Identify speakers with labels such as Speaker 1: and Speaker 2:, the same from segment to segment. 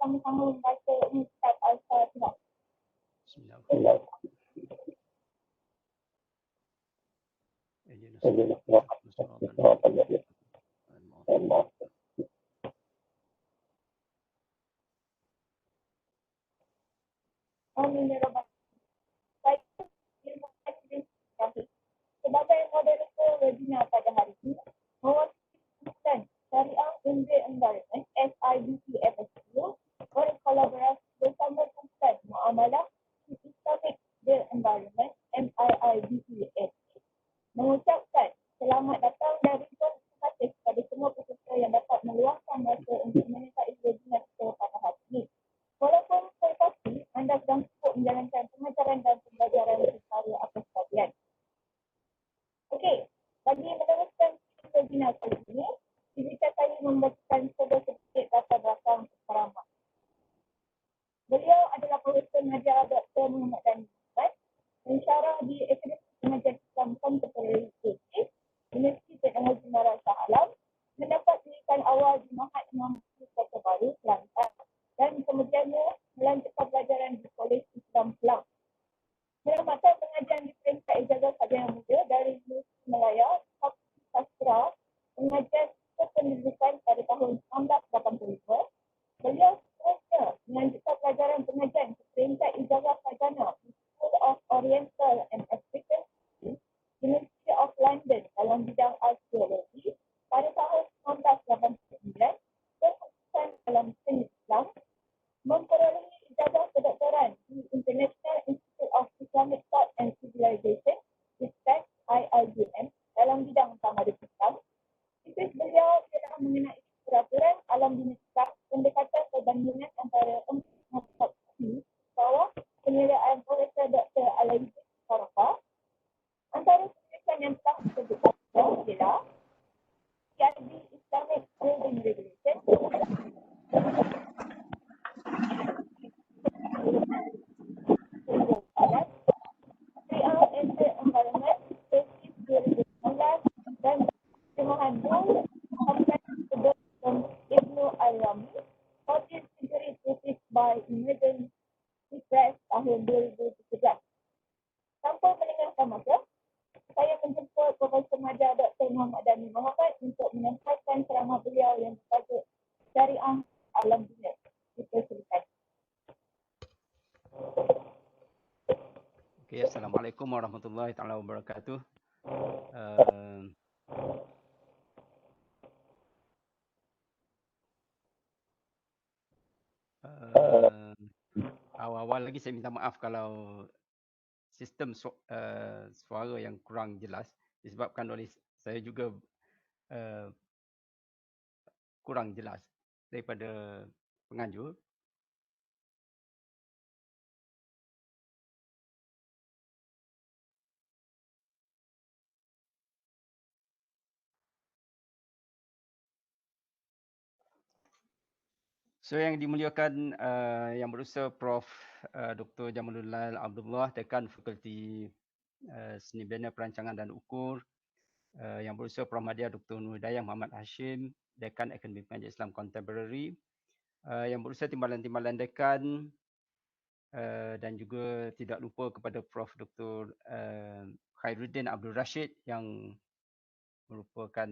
Speaker 1: sama-sama membaca Ustaz Al-Fatihah. Amin ya rabbal alamin. Sebagai moderator webinar pada hari ini, mewakilkan Syariah in the Environment SIBC-FSU berkolaborasi bersama Pusat Muamalah Islamic the Environment MIIBE mengucapkan selamat datang dan ribuan terima kasih kepada semua peserta yang dapat meluangkan masa untuk menyertai webinar kita pada hari ini. Walaupun saya pasti anda sedang sibuk menjalankan pengajaran dan pembelajaran secara apa sekalian. Okey, bagi meneruskan webinar kali ini, izinkan saya membacakan sedikit latar belakang ceramah. Beliau adalah Profesor Mengajar Dr. Muhammad Dani Muhammad, pensyarah di Akademi Pengajian Islam Contemporary Turkish, Universiti Teknologi Nara Shah Alam, mendapat pendidikan awal di Mahat Imam Kota Baru, Kelantan, dan kemudiannya melanjutkan pelajaran di Kolej Islam Kelang. Menamatkan pengajian di peringkat ijazah sarjana muda dari Universiti Malaya, Fakultas Sastra, pengajian kependidikan pada tahun 1985. Beliau seterusnya melanjutkan pelajaran pengajian ke peringkat ijazah sarjana di School of Oriental and African Studies, University of London dalam bidang arkeologi pada tahun 1989, berkhususan dalam seni Islam, memperolehi ijazah kedoktoran di International Institute of Islamic Thought and Civilization, ISTAC IIGM, dalam bidang tamadun Islam. Tesis beliau ialah mengenai peraturan alam bina Islam, pendekatan perbandingan antara empat mazhab di bawah penyelidikan Profesor Dr. Alaidin Sarafa. Antara tulisan yang telah disebutkan ialah PIB Islamic Building Regulation, Syariah in the Environment, Turkish 2019, dan Terjemahan Nur Muhammad dan Ibnu Al-Rami, 14th Century Turkish by Emergency Press tahun 2017. Tanpa melengahkan masa, saya menjemput Profesor Mengajar Dr. Muhammad Dani Muhammad untuk menyampaikan ceramah beliau yang bertajuk Syariah Alam Dunia. Kita silakan.
Speaker 2: Okay, Assalamualaikum warahmatullahi taala wabarakatuh. Awal-awal lagi saya minta maaf kalau sistem suara yang kurang jelas disebabkan oleh saya juga kurang jelas daripada penganjur. So yang dimuliakan yang berusaha Prof. Dr. Jamalullah Abdullah, Dekan Fakulti Seni Bina Perancangan dan Ukur, yang berusaha Prof. Madya Dr. Nur Hidayah Muhammad Hashim, Dekan Akademi Pengajian Islam Contemporary, yang berusaha timbalan-timbalan dekan, dan juga tidak lupa kepada Prof. Dr. Khairuddin Abdul Rashid yang merupakan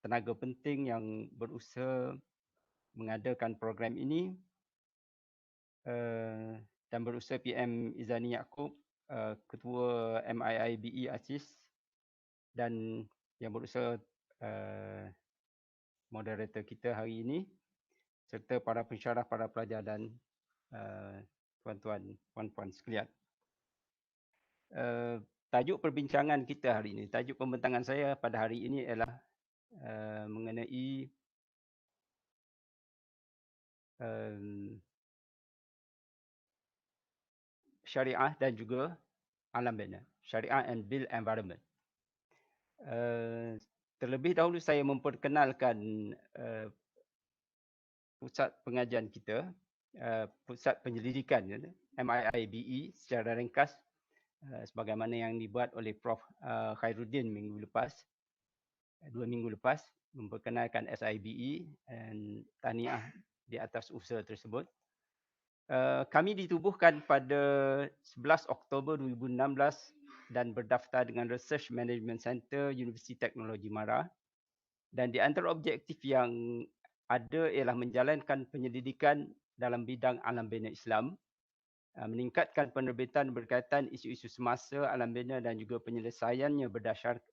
Speaker 2: tenaga penting yang berusaha mengadakan program ini, dan berusaha PM Izani Yaakob, Ketua MIIBE ASIS, dan yang berusaha moderator kita hari ini, serta para pensyarah, para pelajar dan tuan-tuan, puan-puan sekalian. Tajuk perbincangan kita hari ini, tajuk pembentangan saya pada hari ini ialah mengenai syariah dan juga alam bina, syariah and built environment. Terlebih dahulu saya memperkenalkan pusat pengajian kita, pusat penyelidikan MIIBE secara ringkas, sebagaimana yang dibuat oleh Prof. Khairuddin minggu lepas, 2 minggu lepas, memperkenalkan SIBE, dan tahniah di atas usaha tersebut. Kami ditubuhkan pada 11 Oktober 2016 dan berdaftar dengan Research Management Center Universiti Teknologi Mara. Dan di antara objektif yang ada ialah menjalankan penyelidikan dalam bidang alam bina Islam, meningkatkan penerbitan berkaitan isu-isu semasa alam bina dan juga penyelesaiannya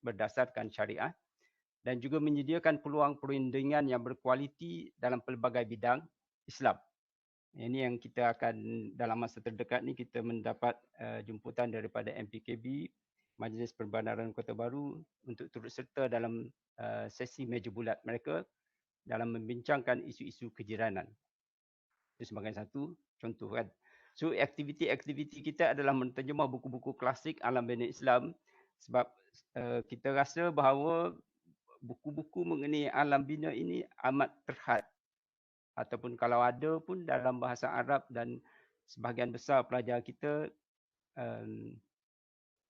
Speaker 2: berdasarkan syariah, dan juga menyediakan peluang perundingan yang berkualiti dalam pelbagai bidang Islam. Ini yang kita akan dalam masa terdekat ni kita mendapat jemputan daripada MPKB, Majlis Perbandaran Kota Baru, untuk turut serta dalam sesi meja bulat mereka dalam membincangkan isu-isu kejiranan. Itu sebagai satu contoh kan. So aktiviti-aktiviti kita adalah menterjemah buku-buku klasik alam bina Islam, sebab kita rasa bahawa buku-buku mengenai alam bina ini amat terhad, ataupun kalau ada pun dalam bahasa Arab, dan sebahagian besar pelajar kita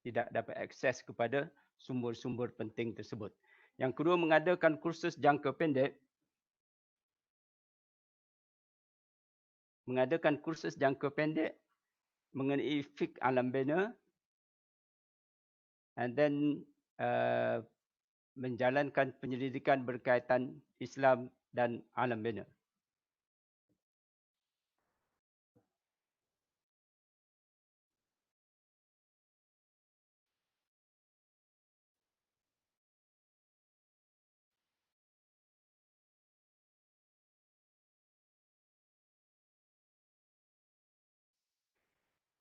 Speaker 2: tidak dapat akses kepada sumber-sumber penting tersebut. Yang kedua, mengadakan kursus jangka pendek. Mengenai fiqh alam bina, and then menjalankan penyelidikan berkaitan Islam dan alam bina.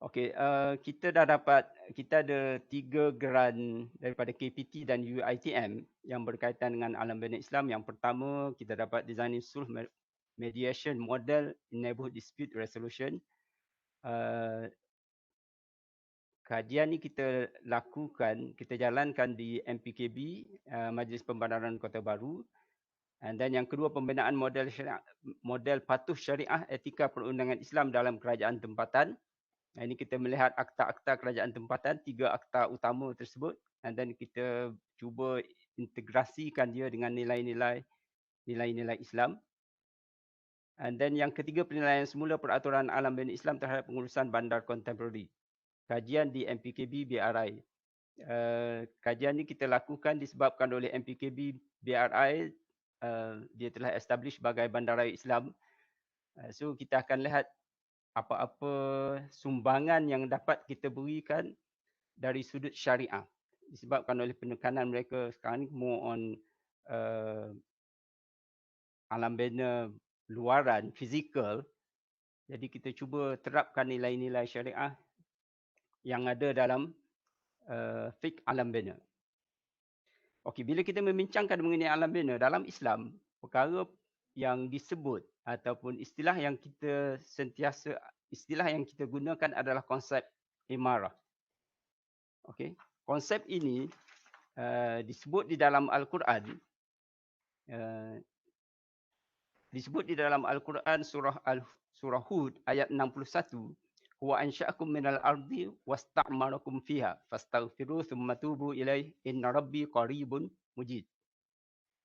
Speaker 2: Okey, kita ada 3 geran daripada KPT dan UiTM yang berkaitan dengan alam bina Islam. Yang pertama, kita dapat Designing Sulh Mediation Model in Neighbourhood Dispute Resolution. Kajian ni kita jalankan di MPKB, Majlis Pembandaran Kota Baru. Dan yang kedua, pembinaan model patuh syariah etika perundangan Islam dalam kerajaan tempatan. Ini kita melihat akta-akta kerajaan tempatan, 3 akta utama tersebut, dan kita cuba integrasikan dia dengan nilai-nilai Islam. Dan yang ketiga, penilaian semula peraturan alam bina Islam terhadap pengurusan bandar kontemporari. Kajian di MPKB BRI. Kajian ini kita lakukan disebabkan oleh MPKB BRI, dia telah establish sebagai bandaraya Islam. So kita akan lihat apa-apa sumbangan yang dapat kita berikan dari sudut syariah, disebabkan oleh penekanan mereka sekarang ni more on alam bina luaran, fizikal. Jadi kita cuba terapkan nilai-nilai syariah yang ada dalam fiqh alam bina. Okey, bila kita membincangkan mengenai alam bina dalam Islam, perkara yang disebut ataupun istilah yang kita gunakan adalah konsep imarah. Okey, konsep ini disebut di dalam Al-Quran. Surah Hud ayat 61. Huwa ansha'akum minal ardi wasta'marakum fiha fastaghfiru thumma tubu ilaih inna rabbi qaribun mujib.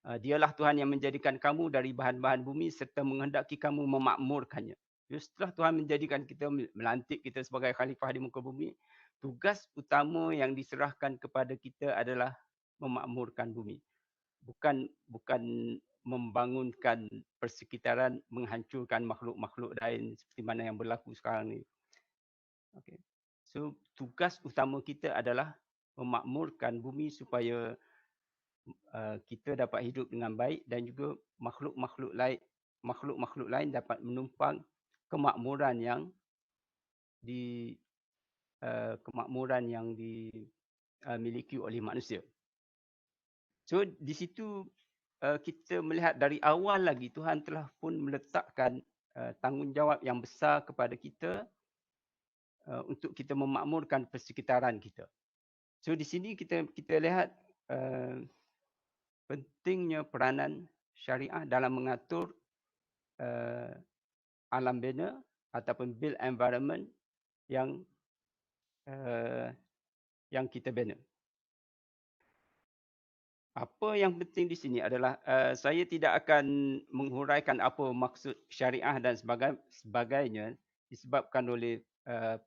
Speaker 2: Dialah Tuhan yang menjadikan kamu dari bahan-bahan bumi serta menghendaki kamu memakmurkannya. Setelah Tuhan menjadikan kita, melantik kita sebagai khalifah di muka bumi, tugas utama yang diserahkan kepada kita adalah memakmurkan bumi. Bukan membangunkan persekitaran, menghancurkan makhluk-makhluk lain seperti mana yang berlaku sekarang ni. Okay. So tugas utama kita adalah memakmurkan bumi supaya kita dapat hidup dengan baik, dan juga makhluk-makhluk lain dapat menumpang kemakmuran yang dimiliki oleh manusia. So di situ kita melihat dari awal lagi Tuhan telah pun meletakkan tanggungjawab yang besar kepada kita untuk kita memakmurkan persekitaran kita. So di sini kita lihat pentingnya peranan syariah dalam mengatur alam bina ataupun built environment yang kita bina. Apa yang penting di sini adalah saya tidak akan menghuraikan apa maksud syariah dan sebagainya disebabkan oleh 2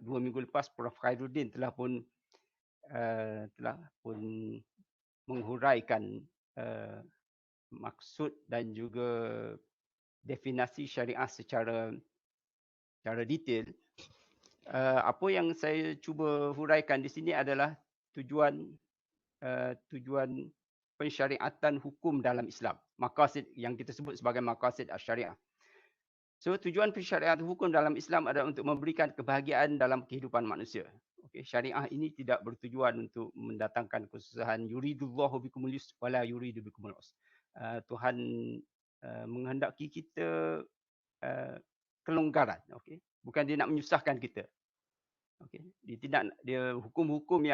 Speaker 2: minggu lepas Prof Khairuddin telah pun menghuraikan uh, maksud dan juga definasi syariah secara detail. Apa yang saya cuba huraikan di sini adalah tujuan pensyariatan hukum dalam Islam. Maqasid yang kita sebut sebagai maqasid syariah. So tujuan pensyariatan hukum dalam Islam adalah untuk memberikan kebahagiaan dalam kehidupan manusia. Okey, syariah ini tidak bertujuan untuk mendatangkan kesusahan. Yuridullahu bikumul yusra wala yuridu bikumul usra. Tuhan menghendaki kita kelonggaran, okey. Bukan dia nak menyusahkan kita. Okey. Dia hukum-hukum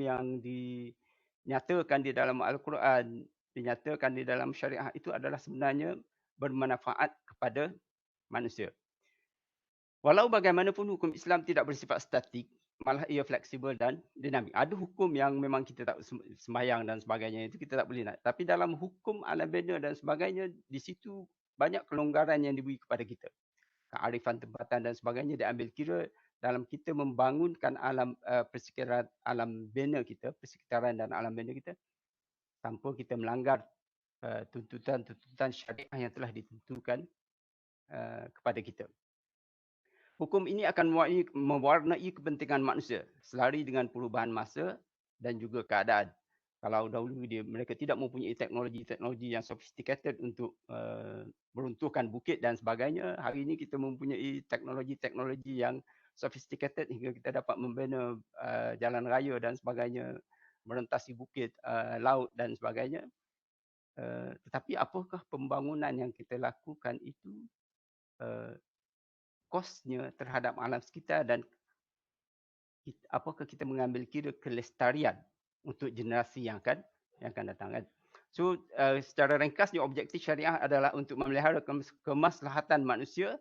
Speaker 2: yang dinyatakan di dalam Al-Quran, dinyatakan di dalam syariah itu adalah sebenarnya bermanfaat kepada manusia. Walau bagaimanapun hukum Islam tidak bersifat statik, malah ia fleksibel dan dinamik. Ada hukum yang memang kita tak sembahyang dan sebagainya, itu kita tak boleh nak. Tapi dalam hukum alam bina dan sebagainya, di situ banyak kelonggaran yang diberi kepada kita. Kearifan tempatan dan sebagainya diambil kira dalam kita membangunkan persekitaran alam bina kita, persekitaran dan alam bina kita tanpa kita melanggar tuntutan-tuntutan syariah yang telah ditentukan kepada kita. Hukum ini akan mewarnai kepentingan manusia selari dengan perubahan masa dan juga keadaan. Kalau dahulu mereka tidak mempunyai teknologi yang sophisticated untuk meruntuhkan bukit dan sebagainya, hari ini kita mempunyai teknologi yang sophisticated hingga kita dapat membina jalan raya dan sebagainya, merentasi bukit, laut dan sebagainya. Tetapi apakah pembangunan yang kita lakukan itu kosnya terhadap alam sekitar dan apakah kita mengambil kira kelestarian untuk generasi yang akan datang kan. So secara ringkasnya objektif syariah adalah untuk memelihara kemaslahatan manusia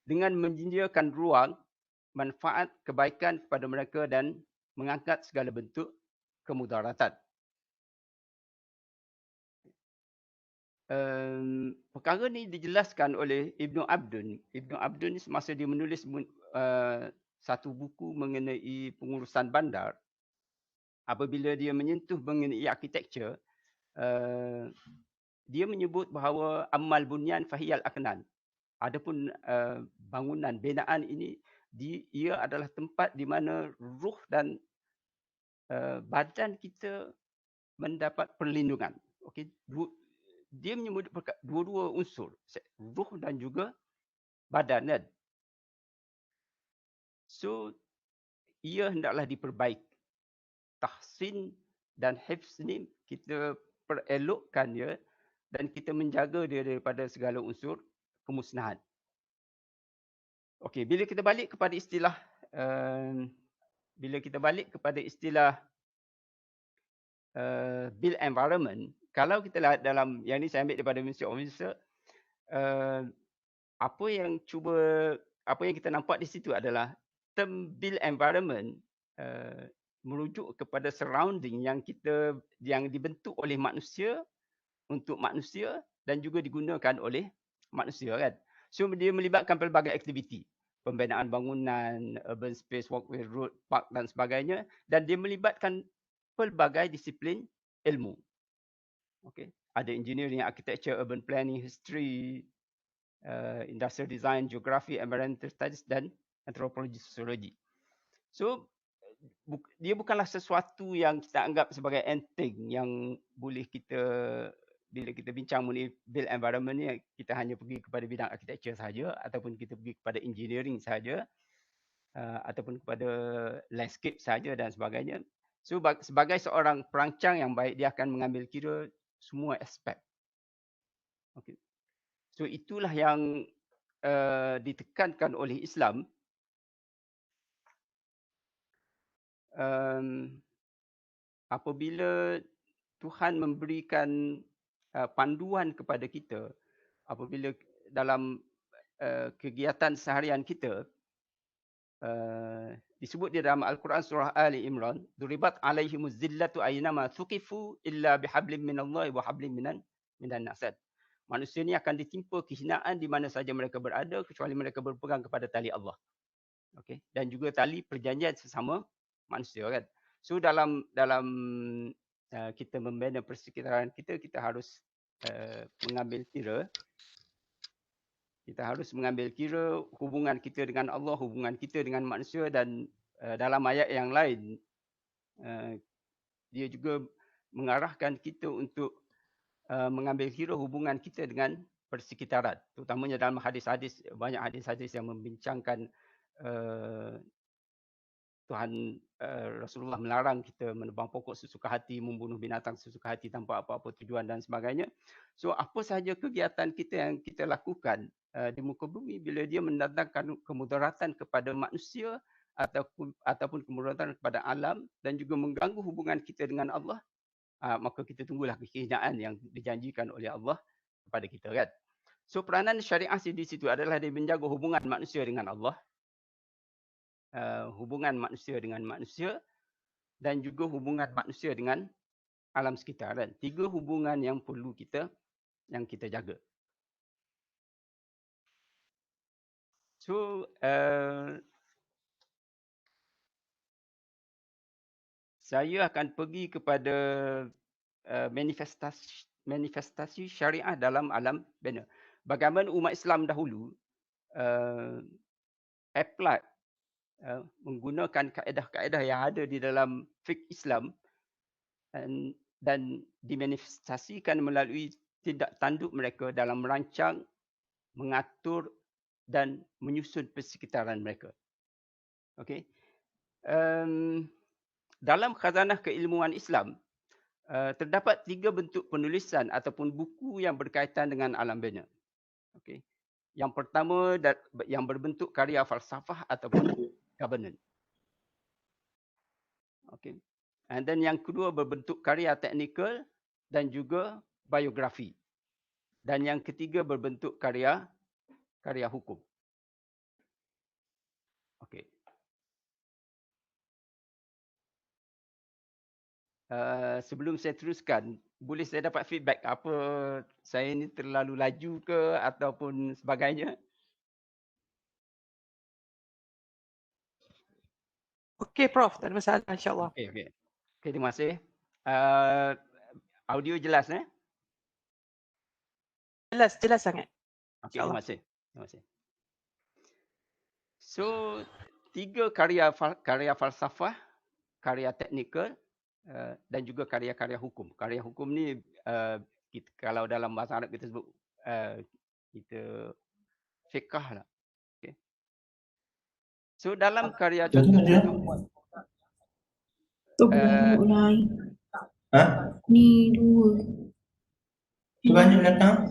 Speaker 2: dengan menyediakan ruang manfaat kebaikan kepada mereka dan mengangkat segala bentuk kemudaratan. Perkara ni dijelaskan oleh Ibn Abdun. Ibn Abdun semasa dia menulis satu buku mengenai pengurusan bandar, apabila dia menyentuh mengenai architecture, dia menyebut bahawa amal bunyan fahiyal aknan. Adapun bangunan binaan ini ia adalah tempat di mana ruh dan badan kita mendapat perlindungan. Okey, dia menyebut dua-dua unsur, ruh dan juga badan kan. So ia hendaklah diperbaiki. Tahsin dan hifz ni kita perelokkan dia dan kita menjaga dia daripada segala unsur kemusnahan. Okey, bila kita balik kepada istilah built environment, kalau kita lihat dalam yang ni saya ambil daripada Ministry of Minister, apa yang kita nampak di situ adalah term built environment merujuk kepada surrounding yang dibentuk oleh manusia untuk manusia dan juga digunakan oleh manusia kan. So dia melibatkan pelbagai aktiviti, pembinaan bangunan, urban space, walkway, road, park dan sebagainya, dan dia melibatkan pelbagai disiplin ilmu. Okey, ada engineering, architecture, urban planning, history, industrial design, geografi, environmental studies dan antropologi sosiologi. So dia bukanlah sesuatu yang kita anggap sebagai enteng yang boleh bila kita bincang mengenai built environment ni kita hanya pergi kepada bidang architecture sahaja ataupun kita pergi kepada engineering sahaja ataupun kepada landscape sahaja dan sebagainya. So sebagai seorang perancang yang baik, dia akan mengambil kira semua aspek. Okay. So itulah yang ditekankan oleh Islam apabila Tuhan memberikan panduan kepada kita apabila dalam kegiatan seharian kita, disebut di dalam Al-Quran surah Ali Imran, duribat alaihimuz zillatu aynama thuqifu illa bihablim minallahi wa hablim minan nasad. Manusia ni akan ditimpa kehinaan di mana saja mereka berada kecuali mereka berpegang kepada tali Allah. Okey, dan juga tali perjanjian sesama manusia kan. So dalam kita membina persekitaran kita, kita harus mengambil kira hubungan kita dengan Allah, hubungan kita dengan manusia, dan dalam ayat yang lain dia juga mengarahkan kita untuk mengambil kira hubungan kita dengan persekitaran, terutamanya dalam hadis-hadis, banyak hadis-hadis yang membincangkan Tuhan Rasulullah melarang kita menebang pokok sesuka hati, membunuh binatang sesuka hati tanpa apa-apa tujuan dan sebagainya. So apa sahaja kegiatan kita yang kita lakukan di muka bumi, bila dia mendatangkan kemudaratan kepada manusia ataupun kemudaratan kepada alam dan juga mengganggu hubungan kita dengan Allah, maka kita tunggulah kehinaan yang dijanjikan oleh Allah kepada kita kan. So peranan syariah di situ adalah dia menjaga hubungan manusia dengan Allah, hubungan manusia dengan manusia, dan juga hubungan manusia dengan alam sekitar kan. 3 hubungan yang perlu kita jaga. So saya akan pergi kepada manifestasi syariah dalam alam bina. Bagaimana umat Islam dahulu apply menggunakan kaedah-kaedah yang ada di dalam fiqh Islam dan dimanifestasikan melalui tindak tanduk mereka dalam merancang, mengatur dan menyusun persekitaran mereka. Okey. Dalam khazanah keilmuan Islam terdapat 3 bentuk penulisan ataupun buku yang berkaitan dengan alam bina. Okey. Yang pertama yang berbentuk karya falsafah ataupun governance. Okey. And then yang kedua berbentuk karya teknikal dan juga biografi. Dan yang ketiga berbentuk karya hukum. Okey. Sebelum saya teruskan, boleh saya dapat feedback apa saya ni terlalu laju ke ataupun sebagainya?
Speaker 3: Okey Prof, tak ada masalah insya-Allah.
Speaker 2: Okey, terima kasih. Audio jelas
Speaker 3: Jelas sangat.
Speaker 2: Okey, terima kasih. So 3 karya falsafah, karya teknikal dan juga karya-karya hukum. Karya hukum ni kalau dalam bahasa Arab kita sebut kita fiqh lah. Okay. So dalam karya contoh
Speaker 4: ni dua.
Speaker 5: Tu banyak datang.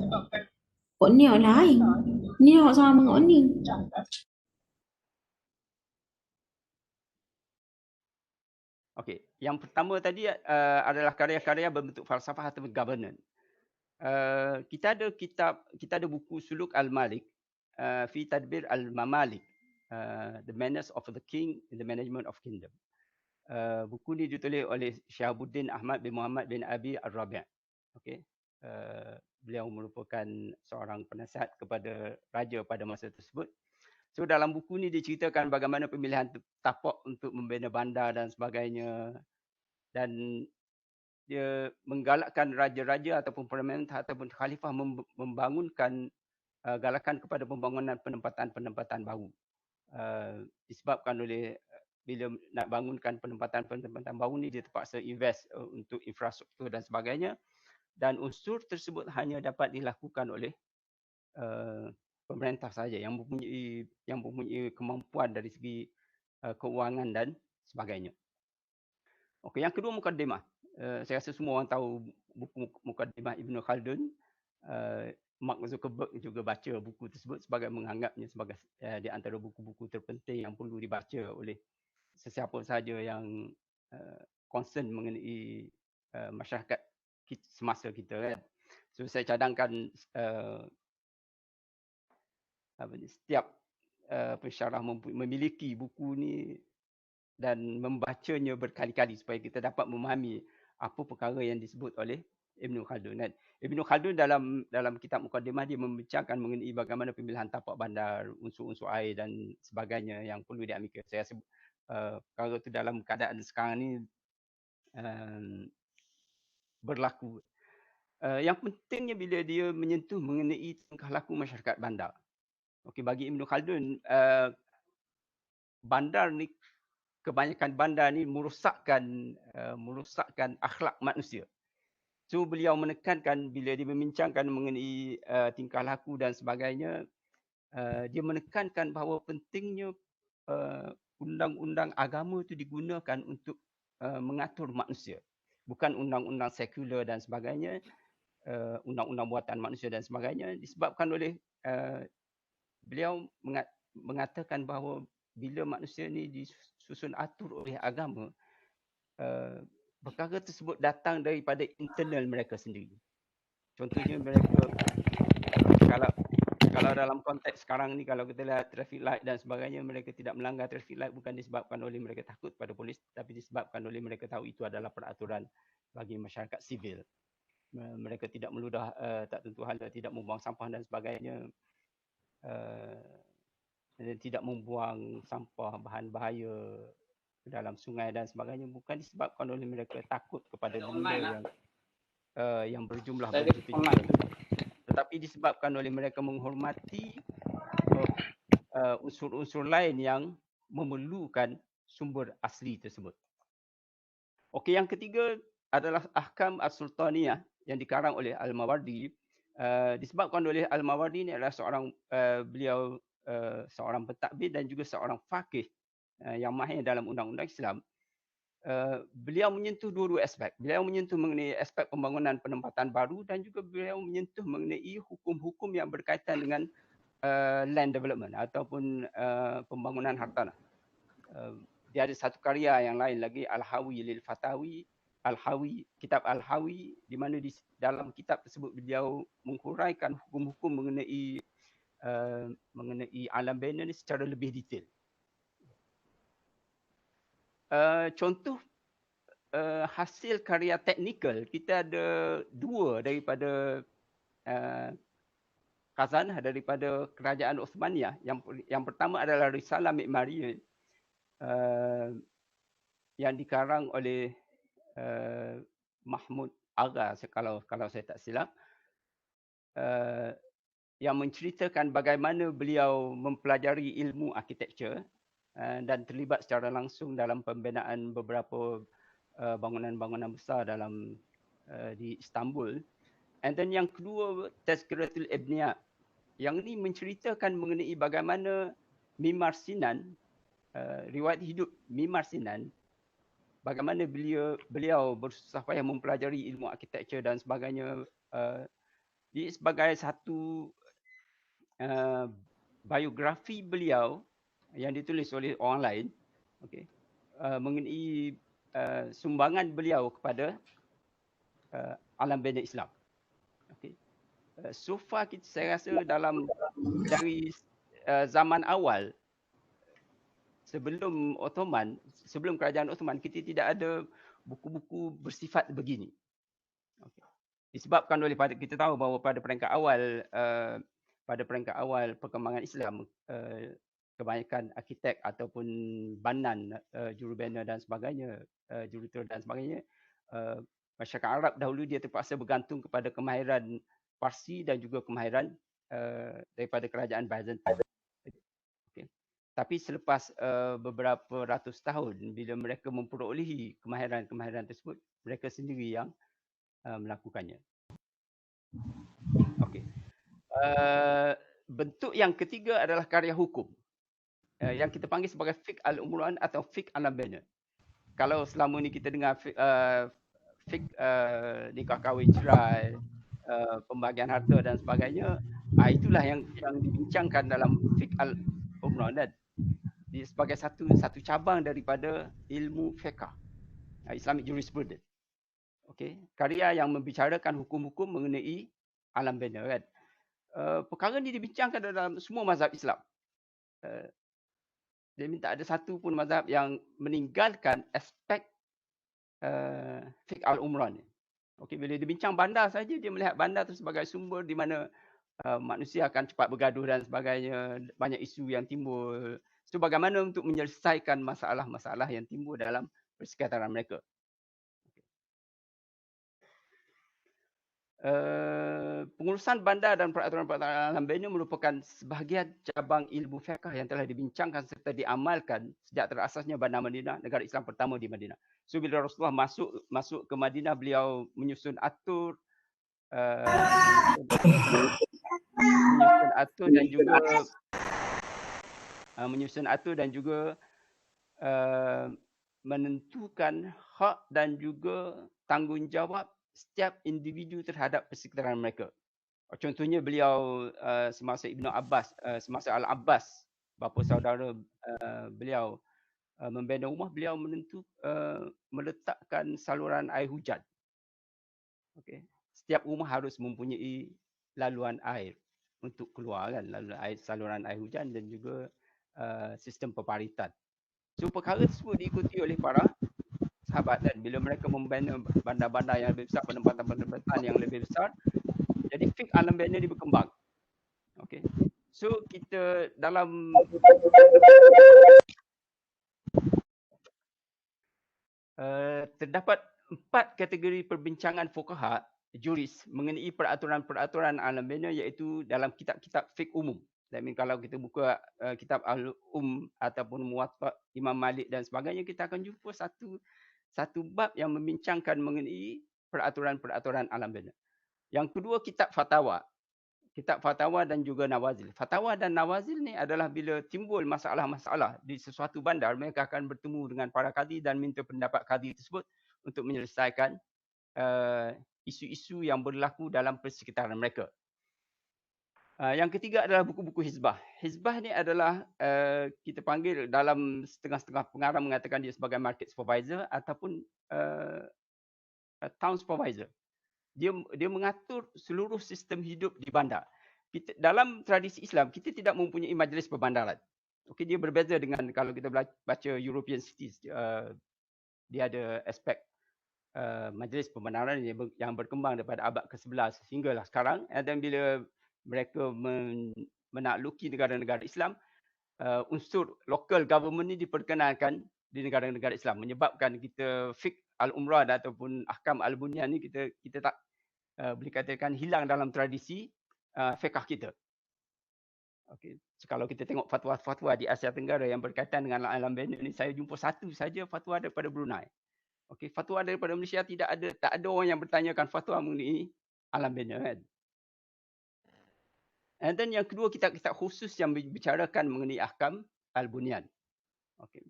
Speaker 4: Kok ni awak lain? Ni awak sama dengan ni.
Speaker 2: Okey, yang pertama tadi adalah karya-karya berbentuk falsafah atau governance. Kita ada buku Suluk Al-Malik fi Tadbir Al-Mamalik, The Manners of the King in the Management of Kingdom. Buku ni ditulis oleh Syahabuddin Ahmad bin Muhammad bin Abi Ar-Rabi'. Okey. Beliau merupakan seorang penasihat kepada raja pada masa tersebut. So dalam buku ni diceritakan bagaimana pemilihan tapak untuk membina bandar dan sebagainya, dan dia menggalakkan raja-raja ataupun pemerintah ataupun khalifah membangunkan galakan kepada pembangunan penempatan baru. Disebabkan oleh bila nak bangunkan penempatan baru ni dia terpaksa invest untuk infrastruktur dan sebagainya, dan unsur tersebut hanya dapat dilakukan oleh pemerintah saja yang mempunyai kemampuan dari segi keuangan dan sebagainya. Okey, yang kedua mukaddimah. Saya rasa semua orang tahu buku mukaddimah Ibn Khaldun. Mark Zuckerberg juga baca buku tersebut sebagai menganggapnya sebagai di antara buku-buku terpenting yang perlu dibaca oleh sesiapa sahaja yang concern mengenai masyarakat semasa kita kan. So saya cadangkan setiap pensyarah memiliki buku ni dan membacanya berkali-kali supaya kita dapat memahami apa perkara yang disebut oleh Ibn Khaldun. Dan Ibn Khaldun dalam kitab Muqaddimah dia membincangkan mengenai bagaimana pemilihan tapak bandar, unsur-unsur air dan sebagainya yang perlu diambil. Saya rasa perkara itu dalam keadaan sekarang ni berlaku. Yang pentingnya bila dia menyentuh mengenai tingkah laku masyarakat bandar. Okey, bagi Ibn Khaldun, bandar ni, kebanyakan bandar ni merosakkan akhlak manusia. So beliau menekankan bila dia membincangkan mengenai tingkah laku dan sebagainya, dia menekankan bahawa pentingnya undang-undang agama itu digunakan untuk mengatur manusia. Bukan undang-undang sekular dan sebagainya, undang-undang buatan manusia dan sebagainya, disebabkan oleh beliau mengatakan bahawa bila manusia ni disusun atur oleh agama, perkara tersebut datang daripada internal mereka sendiri. Contohnya mereka, kalau dalam konteks sekarang ni, kalau kita lihat traffic light dan sebagainya, mereka tidak melanggar traffic light bukan disebabkan oleh mereka takut pada polis, tapi disebabkan oleh mereka tahu itu adalah peraturan bagi masyarakat sivil. Mereka tidak meludah tak tentu hala, tidak membuang sampah dan sebagainya, tidak membuang sampah bahan bahaya ke dalam sungai dan sebagainya, bukan disebabkan oleh mereka takut kepada benda yang berjumlah begitu banyak, tetapi disebabkan oleh mereka menghormati unsur-unsur lain yang memerlukan sumber asli tersebut. Okey, yang ketiga adalah Ahkam As-Sultaniyah yang dikarang oleh Al-Mawardi. Disebabkan oleh Al-Mawardi ini adalah beliau seorang pentadbir dan juga seorang faqih yang mahir dalam undang-undang Islam. Beliau menyentuh dua-dua aspek. Beliau menyentuh mengenai aspek pembangunan penempatan baru dan juga beliau menyentuh mengenai hukum-hukum yang berkaitan dengan land development ataupun pembangunan hartanah. Dia ada satu karya yang lain lagi, Al-Hawi lil Fatawi, kitab Al-Hawi, di mana di dalam kitab tersebut beliau menghuraikan hukum-hukum mengenai alam bina ni secara lebih detail. Contoh hasil karya teknikal, kita ada dua daripada khazanah daripada kerajaan Uthmaniyah. Yang pertama adalah Risalah Mi'mariyah yang dikarang oleh Mahmud Agha, kalau saya tak silap, yang menceritakan bagaimana beliau mempelajari ilmu arkitektur dan terlibat secara langsung dalam pembinaan beberapa bangunan-bangunan besar di Istanbul. And then yang kedua, Tazkiratul Ibniyah. Yang ini menceritakan mengenai bagaimana Mimar Sinan, riwayat hidup Mimar Sinan, bagaimana beliau bersusah payah mempelajari ilmu arkitektur dan sebagainya. Ini sebagai satu biografi beliau yang ditulis oleh orang lain, okay, mengenai sumbangan beliau kepada alam bina Islam. Okay. So far saya rasa dari zaman awal sebelum kerajaan Ottoman, kita tidak ada buku-buku bersifat begini. Okay. Disebabkan oleh kita tahu bahawa pada peringkat awal perkembangan Islam, kebanyakan arkitek ataupun banan, jurubina dan sebagainya, juruter dan sebagainya, masyarakat Arab dahulu dia terpaksa bergantung kepada kemahiran Parsi dan juga kemahiran daripada kerajaan Byzantine. Okay. Tapi selepas beberapa ratus tahun, bila mereka memperolehi kemahiran tersebut, mereka sendiri yang melakukannya. Okay. Bentuk yang ketiga adalah karya hukum yang kita panggil sebagai fiqh al-umuran atau fiqh alam bina. Kalau selama ni kita dengar fiqh nikah kahwin cerai, pembagian harta dan sebagainya, itulah yang dibincangkan dalam fiqh al-umuran, dia sebagai satu cabang daripada ilmu fiqh, Islamic jurisprudence. Okey, karya yang membicarakan hukum-hukum mengenai alam bina, kan. Perkara ini dibincangkan dalam semua mazhab Islam. Dia minta ada satu pun mazhab yang meninggalkan aspek fiqh al-umrah ni. Okey, bila dia bincang bandar saja, dia melihat bandar itu sebagai sumber di mana manusia akan cepat bergaduh dan sebagainya, banyak isu yang timbul. So bagaimana untuk menyelesaikan masalah-masalah yang timbul dalam persekitaran mereka. Pengurusan bandar dan peraturan-peraturan alam bina merupakan sebahagian cabang ilmu fiqh yang telah dibincangkan serta diamalkan sejak terasasnya Bandar Madinah, negara Islam pertama di Madinah. So bila Rasulullah masuk ke Madinah, beliau menyusun atur menyusun atur dan juga menentukan hak dan juga tanggungjawab setiap individu terhadap persekitaran mereka. Contohnya beliau semasa Ibnu Abbas, semasa Al-Abbas, bapa saudara beliau membina rumah, beliau meletakkan saluran air hujan. Okey. Setiap rumah harus mempunyai laluan air untuk keluar kan, saluran air hujan dan juga sistem peparitan. So perkara tersebut diikuti oleh para sahabat dan bila mereka membina bandar-bandar yang lebih besar, penempatan-penempatan yang lebih besar, jadi fiqh alam bina ini berkembang. Okey. So kita dalam terdapat 4 kategori perbincangan fuqaha juris mengenai peraturan-peraturan alam bina, iaitu dalam kitab-kitab fiqh umum. I mean, kalau kita buka kitab ataupun Muwatta Imam Malik dan sebagainya, kita akan jumpa satu bab yang membincangkan mengenai peraturan-peraturan alam bina. Yang kedua, kitab fatwa. Kitab fatwa dan juga nawazil. Fatwa dan nawazil ni adalah bila timbul masalah-masalah di sesuatu bandar, mereka akan bertemu dengan para kadi dan minta pendapat kadi tersebut untuk menyelesaikan isu-isu yang berlaku dalam persekitaran mereka. Yang ketiga adalah buku-buku hizbah. Hizbah ni adalah kita panggil dalam setengah-setengah pengarang mengatakan dia sebagai market supervisor ataupun town supervisor. Dia mengatur seluruh sistem hidup di bandar. Dalam tradisi Islam, kita tidak mempunyai majlis perbandaran. Okey, dia berbeza dengan kalau kita baca European cities. Dia ada aspek majlis perbandaran yang berkembang daripada abad ke-11 sehinggalah sekarang. Dan bila mereka menakluki negara-negara Islam, unsur local government ni diperkenalkan di negara-negara Islam, menyebabkan kita fiqh al-umrah ataupun ahkam al-bunyan ni kita tak boleh katakan hilang dalam tradisi fiqh kita. Okey, so, kalau kita tengok fatwa-fatwa di Asia Tenggara yang berkaitan dengan alam bina ni, saya jumpa satu saja fatwa daripada Brunei. Okey, fatwa daripada Malaysia tak ada orang yang bertanyakan fatwa mengenai alam bina kan. And then yang kedua, kitab-kitab khusus yang membicarakan mengenai ahkam al-bunyan. Okey.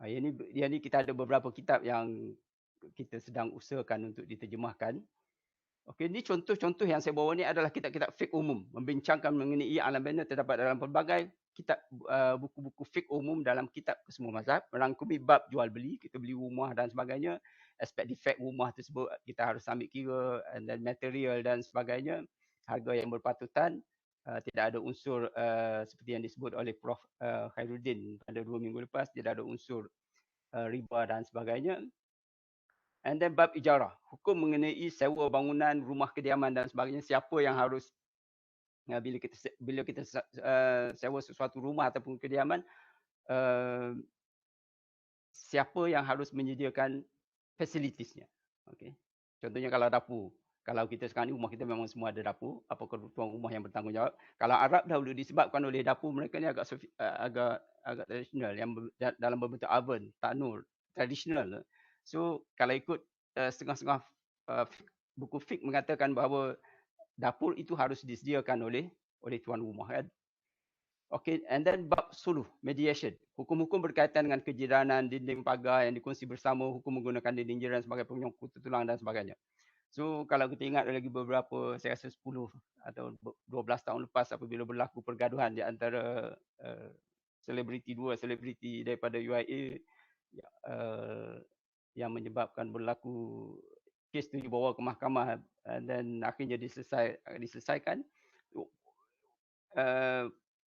Speaker 2: Yang ni kita ada beberapa kitab yang kita sedang usahakan untuk diterjemahkan. Okey, ini contoh-contoh yang saya bawa ni adalah kitab-kitab fiqh umum, membincangkan mengenai alam bina, terdapat dalam pelbagai kitab buku-buku fiqh umum dalam kitab kesemua mazhab, merangkumi bab jual beli, kita beli rumah dan sebagainya, aspek defek rumah tersebut kita harus ambil kira, dan material dan sebagainya, harga yang berpatutan, tidak ada unsur seperti yang disebut oleh Prof Khairuddin pada 2 minggu lepas, tidak ada unsur riba dan sebagainya. And then bab ijarah, hukum mengenai sewa bangunan, rumah kediaman dan sebagainya, siapa yang harus bila kita sewa sesuatu rumah ataupun kediaman, siapa yang harus menyediakan fasilitiesnya. Okey. Contohnya kalau dapur, kalau kita sekarang ni rumah kita memang semua ada dapur, apakah tuan rumah yang bertanggungjawab? Kalau Arab dahulu disebabkan oleh dapur mereka ni agak tradisional, yang dalam berbentuk oven, tanur, tradisional. So kalau ikut setengah-setengah buku fiqh mengatakan bahawa dapur itu harus disediakan oleh tuan rumah kan. Okey, and then bab suluh, mediation. Hukum-hukum berkaitan dengan kejiranan, dinding pagar yang dikongsi bersama, hukum menggunakan dinding jiran sebagai penyongkut tulang dan sebagainya. So kalau kita ingat lagi beberapa, saya rasa 10 atau 12 tahun lepas apabila berlaku pergaduhan di antara dua selebriti daripada UIA yang menyebabkan berlaku kes itu dibawa ke mahkamah dan akhirnya diselesaikan.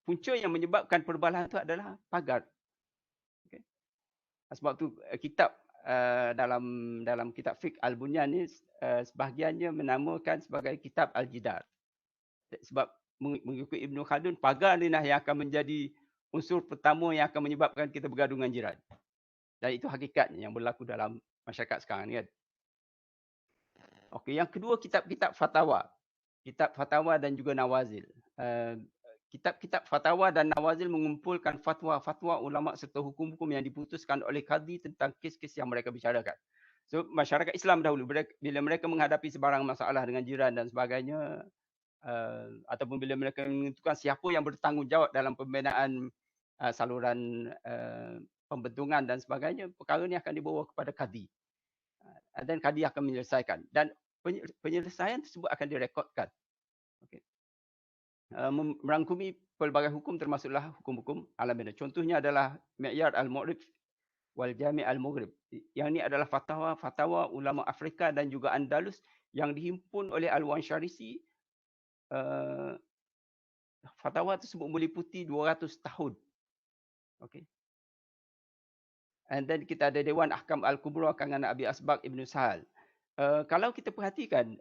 Speaker 2: Punca yang menyebabkan perbalahan itu adalah pagar Sebab tu kitab dalam kitab fiqh Al-Bunyan ni sebahagiannya menamakan sebagai kitab Al-Jidar. Sebab mengikut Ibn Khaldun, pagar ni yang akan menjadi unsur pertama yang akan menyebabkan kita bergaduh dengan jiran. Dan itu hakikatnya yang berlaku dalam masyarakat sekarang ni kan. Okey, yang kedua kitab-kitab fatwa. Kitab fatwa dan juga nawazil. Kitab-kitab fatwa dan nawazil mengumpulkan fatwa-fatwa ulama serta hukum-hukum yang diputuskan oleh qadi tentang kes-kes yang mereka bicarakan. So masyarakat Islam dahulu bila mereka menghadapi sebarang masalah dengan jiran dan sebagainya, ataupun bila mereka menentukan siapa yang bertanggungjawab dalam pembinaan saluran pembentungan dan sebagainya, perkara ini akan dibawa kepada qadi. Dan qadi akan menyelesaikan. Dan penyelesaian tersebut akan direkodkan. Okay. Merangkumi pelbagai hukum termasuklah hukum-hukum alam bina. Contohnya adalah Mi'yar al-Mu'rib wal Jami' al-Maghrib. Yang ini adalah fatwa ulama Afrika dan juga Andalus yang dihimpun oleh Al-Wansharisi. Fatwa tersebut meliputi 200 tahun. Okay. And then kita ada Dewan Ahkam Al-Kubra karangan Abi Asbaq Ibn Sahal. Kalau kita perhatikan,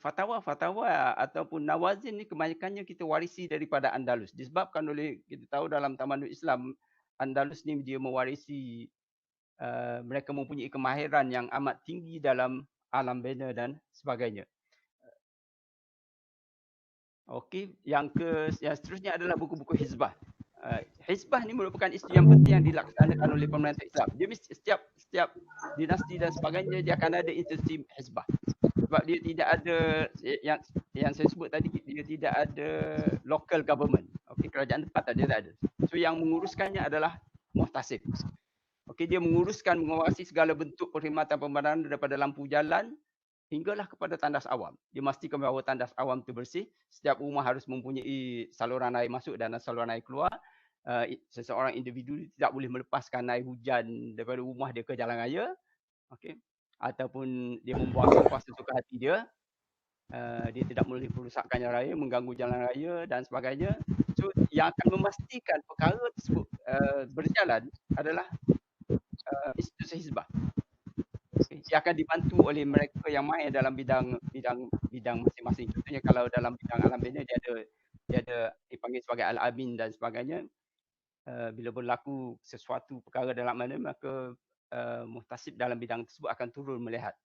Speaker 2: fatwa-fatwa ataupun nawazin ni kebanyakannya kita warisi daripada Andalus. Disebabkan oleh, kita tahu dalam tamadun Islam, Andalus ni dia mewarisi, mereka mempunyai kemahiran yang amat tinggi dalam alam bina dan sebagainya. Okey, yang seterusnya adalah buku-buku hizbah. Hizbah ni merupakan isu yang penting yang dilaksanakan oleh pemerintah Islam. Dia mesti setiap dinasti dan sebagainya dia akan ada institusi hizbah. Sebab dia tidak ada yang saya sebut tadi, dia tidak ada local government. Okey, kerajaan tempatan dia tak ada. So yang menguruskannya adalah muhtasib. Okey, dia mengawasi segala bentuk perkhidmatan pembandaran daripada lampu jalan hinggalah kepada tandas awam. Dia memastikan bahawa tandas awam itu bersih. Setiap rumah harus mempunyai saluran air masuk dan saluran air keluar. Seseorang individu tidak boleh melepaskan air hujan daripada rumah dia ke jalan raya. Okay. Ataupun dia membuang sampah sesuka hati dia. Dia tidak boleh merosakkan jalan raya, mengganggu jalan raya dan sebagainya. So yang akan memastikan perkara tersebut berjalan adalah institusi hizbah. Dia akan dibantu oleh mereka yang main dalam bidang masing-masing. Contohnya kalau dalam bidang alam bina dia ada dipanggil sebagai al-amin dan sebagainya. Bila berlaku sesuatu perkara dalam mana, maka muhtasib dalam bidang tersebut akan turun melihat.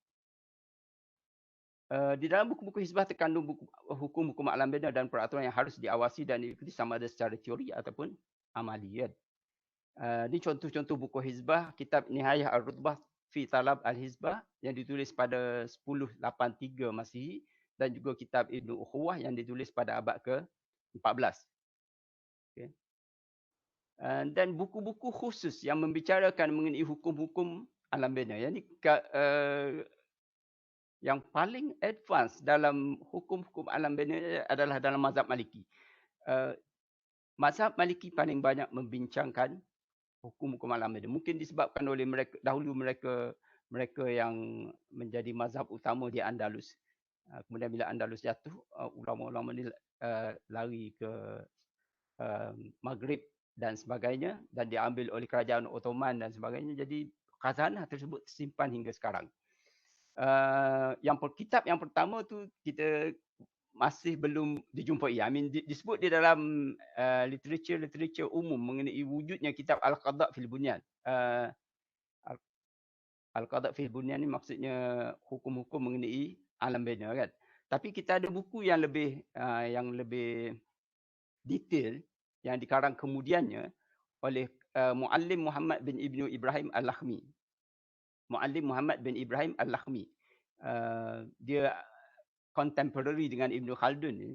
Speaker 2: Di dalam buku-buku hizbah terkandung hukum-hukum alam bina dan peraturan yang harus diawasi dan diikuti sama ada secara teori ataupun amali. Ini contoh-contoh buku hizbah. Kitab Nihayah Ar-Rutbah fi Talab Al-Hizbah yang ditulis pada 1083 Masihi dan juga kitab Ibnu Ukhuwah yang ditulis pada abad ke-14. Okay. Dan buku-buku khusus yang membicarakan mengenai hukum-hukum alam bina. Yang paling advance dalam hukum-hukum alam bina adalah dalam mazhab Maliki. Mazhab Maliki paling banyak membincangkan hukum-hukum alam bina. Mungkin disebabkan oleh mereka yang menjadi mazhab utama di Andalus. Kemudian bila Andalus jatuh, ulama-ulama ni lari ke Maghrib dan sebagainya dan diambil oleh kerajaan Ottoman dan sebagainya. Jadi khazanah tersebut simpan hingga sekarang. Kitab yang pertama tu kita masih belum dijumpai. Disebut di dalam literature umum mengenai wujudnya kitab Al-Qadha' fil Bunyan. Al-Qadha' fil Bunyan ni maksudnya hukum-hukum mengenai alam bina kan. Tapi kita ada buku yang lebih detail yang dikarang kemudiannya oleh Muallim Muhammad bin Ibnu Ibrahim Al-Lakhmi. Muallim Muhammad bin Ibrahim Al-Lakhmi. Dia contemporary dengan Ibn Khaldun ni,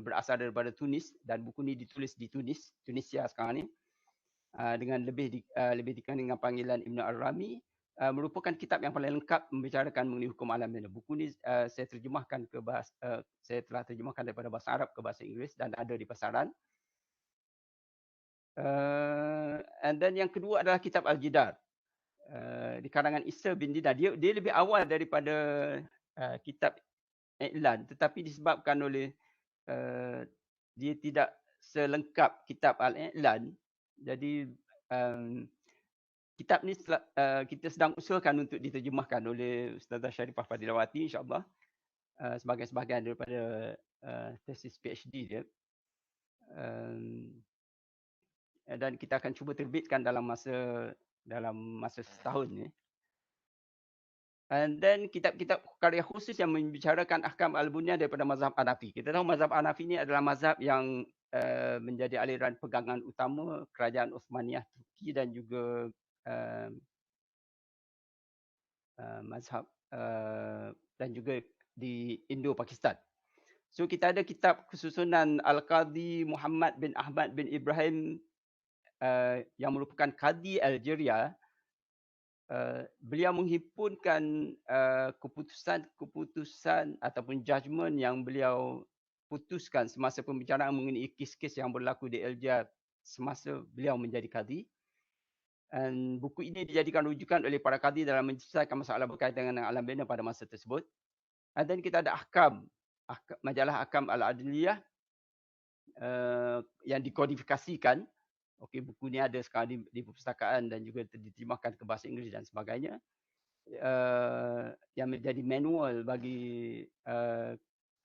Speaker 2: berasal daripada Tunis dan buku ni ditulis di Tunisia sekarang ni, dengan lebih dikenal dengan panggilan Ibn Ar-Rami. Merupakan kitab yang paling lengkap membicarakan mengenai hukum alam bina. Buku ni saya telah terjemahkan daripada bahasa Arab ke bahasa Inggeris dan ada di pasaran. And then yang kedua adalah kitab Al-Jidar. Di karangan Isa bin Dinar. Dia lebih awal daripada kitab I'lan, tetapi disebabkan oleh dia tidak selengkap kitab Al-I'lan, jadi kitab ni kita sedang usahakan untuk diterjemahkan oleh Ustazah Sharifah Fadilawati, insya-Allah, sebahagian daripada tesis PhD dia. Dan kita akan cuba terbitkan dalam masa setahun ni. And then kitab-kitab karya khusus yang membicarakan ahkam al-bunyan daripada mazhab Hanafi. Kita tahu mazhab Hanafi ni adalah mazhab yang menjadi aliran pegangan utama kerajaan Uthmaniyah Turki dan juga mazhab dan juga di Indo-Pakistan. So kita ada kitab kesusunan Al-Qadhi Muhammad bin Ahmad bin Ibrahim yang merupakan Qadhi Algeria. Beliau menghimpunkan keputusan ataupun judgement yang beliau putuskan semasa pembicaraan mengenai kes-kes yang berlaku di Algeria semasa beliau menjadi qadi. Dan buku ini dijadikan rujukan oleh para qadi dalam menyelesaikan masalah berkaitan dengan alam bina pada masa tersebut. Dan kita ada majalah Ahkam Al-Adliyah yang dikodifikasikan. Okey, buku ni ada sekarang di perpustakaan dan juga diterjemahkan ke bahasa Inggeris dan sebagainya. Yang menjadi manual bagi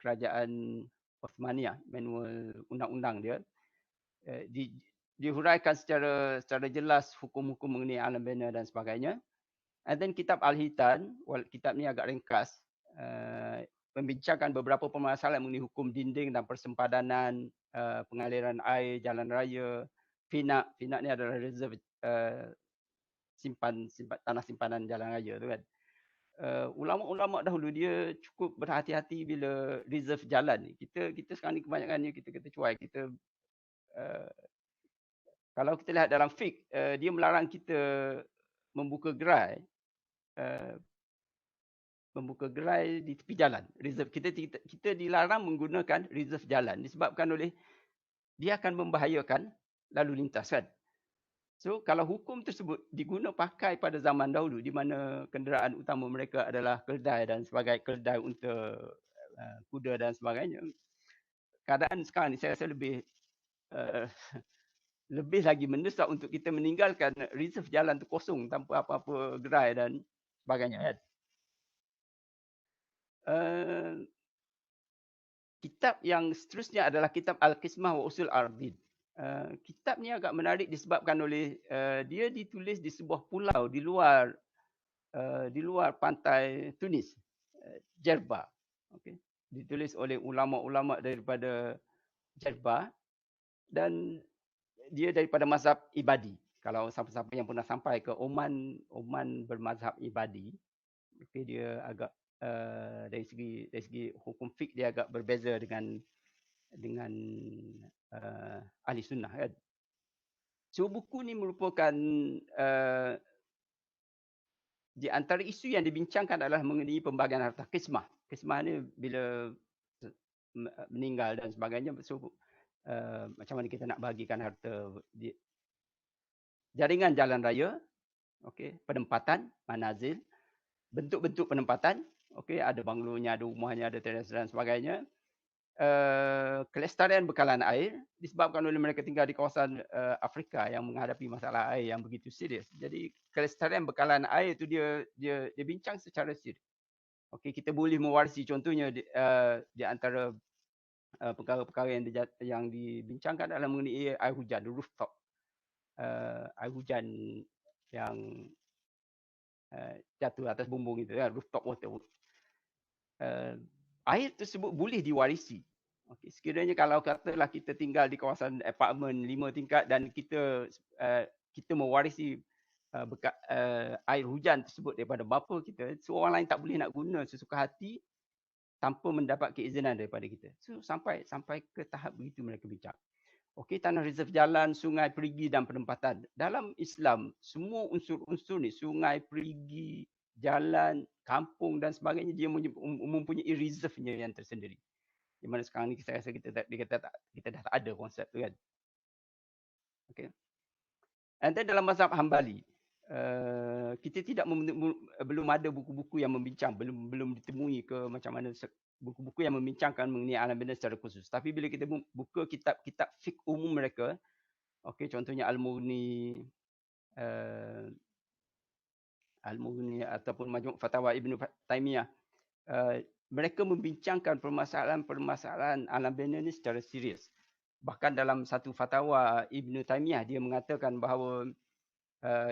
Speaker 2: kerajaan Uthmaniyah, manual undang-undang dia. Dihuraikan secara jelas hukum-hukum mengenai alam bina dan sebagainya. And then kitab Al-Hitan, kitab ni agak ringkas, membincangkan beberapa permasalahan mengenai hukum dinding dan persempadanan, pengaliran air, jalan raya, Finak ni adalah reserve tanah simpanan jalan raya tu kan. Ulama-ulama dahulu dia cukup berhati-hati bila reserve jalan ni. Kita sekarang ni kebanyakannya kita cuai. Kalau kita lihat dalam fiqh, dia melarang kita membuka gerai di tepi jalan. Reserve kita dilarang menggunakan reserve jalan disebabkan oleh dia akan membahayakan lalu lintas kan. So kalau hukum tersebut diguna pakai pada zaman dahulu di mana kenderaan utama mereka adalah keldai dan sebagainya, keldai unta, kuda dan sebagainya. Keadaan sekarang ni saya rasa lebih lagi mendesak untuk kita meninggalkan reserve jalan tu kosong tanpa apa-apa gerai dan sebagainya kan. Kitab yang seterusnya adalah kitab Al-Qismah wa Usul Ardin. Kitab ni agak menarik disebabkan oleh dia ditulis di sebuah pulau di luar pantai Tunis, Jerba. Okay. Ditulis oleh ulama-ulama daripada Jerba dan dia daripada mazhab Ibadi. Kalau siapa-siapa yang pernah sampai ke Oman bermazhab Ibadi, okay, dia agak dari segi hukum fiqh dia agak berbeza dengan ahli sunnah kan. So buku ni merupakan di antara isu yang dibincangkan adalah mengenai pembahagian harta qismah. Qismah ni bila meninggal dan sebagainya, so macam mana kita nak bahagikan harta jaringan jalan raya, okey, penempatan, manazil, bentuk-bentuk penempatan, okey, ada banglonya, ada rumahnya, ada teras dan sebagainya. Kelestarian bekalan air disebabkan oleh mereka tinggal di kawasan Afrika yang menghadapi masalah air yang begitu serius. Jadi kelestarian bekalan air itu dia bincang secara serius. Okey, kita boleh mewarisi contohnya di antara perkara-perkara yang dibincangkan adalah mengenai air hujan, rooftop. Air hujan yang jatuh atas bumbung itu kan, rooftop water. Air tersebut boleh diwarisi. Okey, sekiranya kalau katalah kita tinggal di kawasan apartmen 5 tingkat dan kita mewarisi air hujan tersebut daripada bapa kita, seorang lain tak boleh nak guna sesuka hati tanpa mendapat keizinan daripada kita. So sampai ke tahap begitu mereka bincang. Okey, tanah reserve jalan, sungai, perigi dan penempatan. Dalam Islam, semua unsur-unsur ni, sungai, perigi, jalan, kampung dan sebagainya, dia mempunyai reserve-nya yang tersendiri. Di mana sekarang ni saya rasa kita dah tak ada konsep tu kan. Okay. And then dalam mazhab Hambali, kita belum ada buku-buku yang membincang, belum ditemui ke macam mana buku-buku yang membincangkan mengenai alam bina secara khusus. Tapi bila kita buka kitab-kitab fiqh umum mereka, okay, contohnya Al-Mughni, Al-Mughni ataupun Majmu' Fatawa Ibn Taimiyah, mereka membincangkan permasalahan alam bina ni secara serius. Bahkan dalam satu fatwa Ibn Taimiyah, dia mengatakan bahawa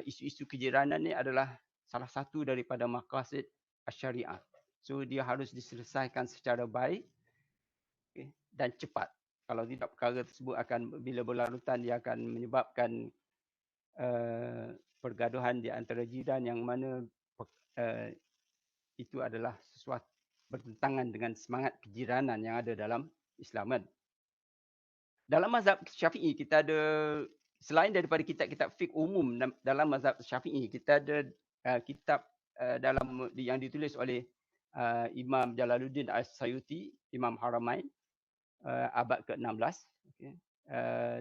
Speaker 2: isu-isu kejiranan ni adalah salah satu daripada maqasid syariah. So dia harus diselesaikan secara baik, okay, dan cepat. Kalau tidak, perkara tersebut akan, bila berlarutan, dia akan menyebabkan pergaduhan di antara jiran, yang mana itu adalah sesuatu bertentangan dengan semangat kejiranan yang ada dalam Islam, kan. Dalam mazhab Syafi'i, kita ada, selain daripada kitab-kitab fiqh umum dalam mazhab Syafi'i, kita ada kitab dalam yang ditulis oleh Imam Jalaluddin As-Sayuti, Imam Haramain, abad ke-16. Okay.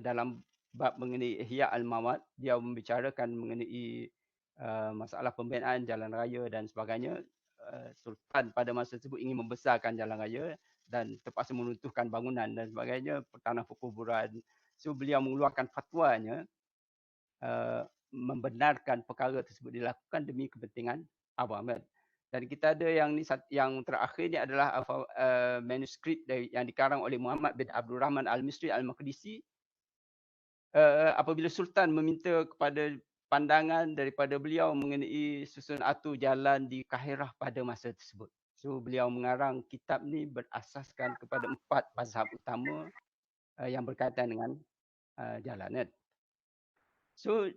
Speaker 2: Dalam bab mengenai Ihya al-Mawad, dia membicarakan mengenai masalah pembinaan jalan raya dan sebagainya. Sultan pada masa tersebut ingin membesarkan jalan raya dan terpaksa meruntuhkan bangunan dan sebagainya, tanah perkuburan. So beliau mengeluarkan fatwanya membenarkan perkara tersebut dilakukan demi kepentingan awam, kan. Dan kita ada yang terakhir ni adalah manuskrip yang dikarang oleh Muhammad bin Abdul Rahman Al-Misri Al-Maqdisi, apabila Sultan meminta kepada pandangan daripada beliau mengenai susun atur jalan di Kahirah pada masa tersebut. So beliau mengarang kitab ni berasaskan kepada 4 mazhab utama yang berkaitan dengan jalan, kan. So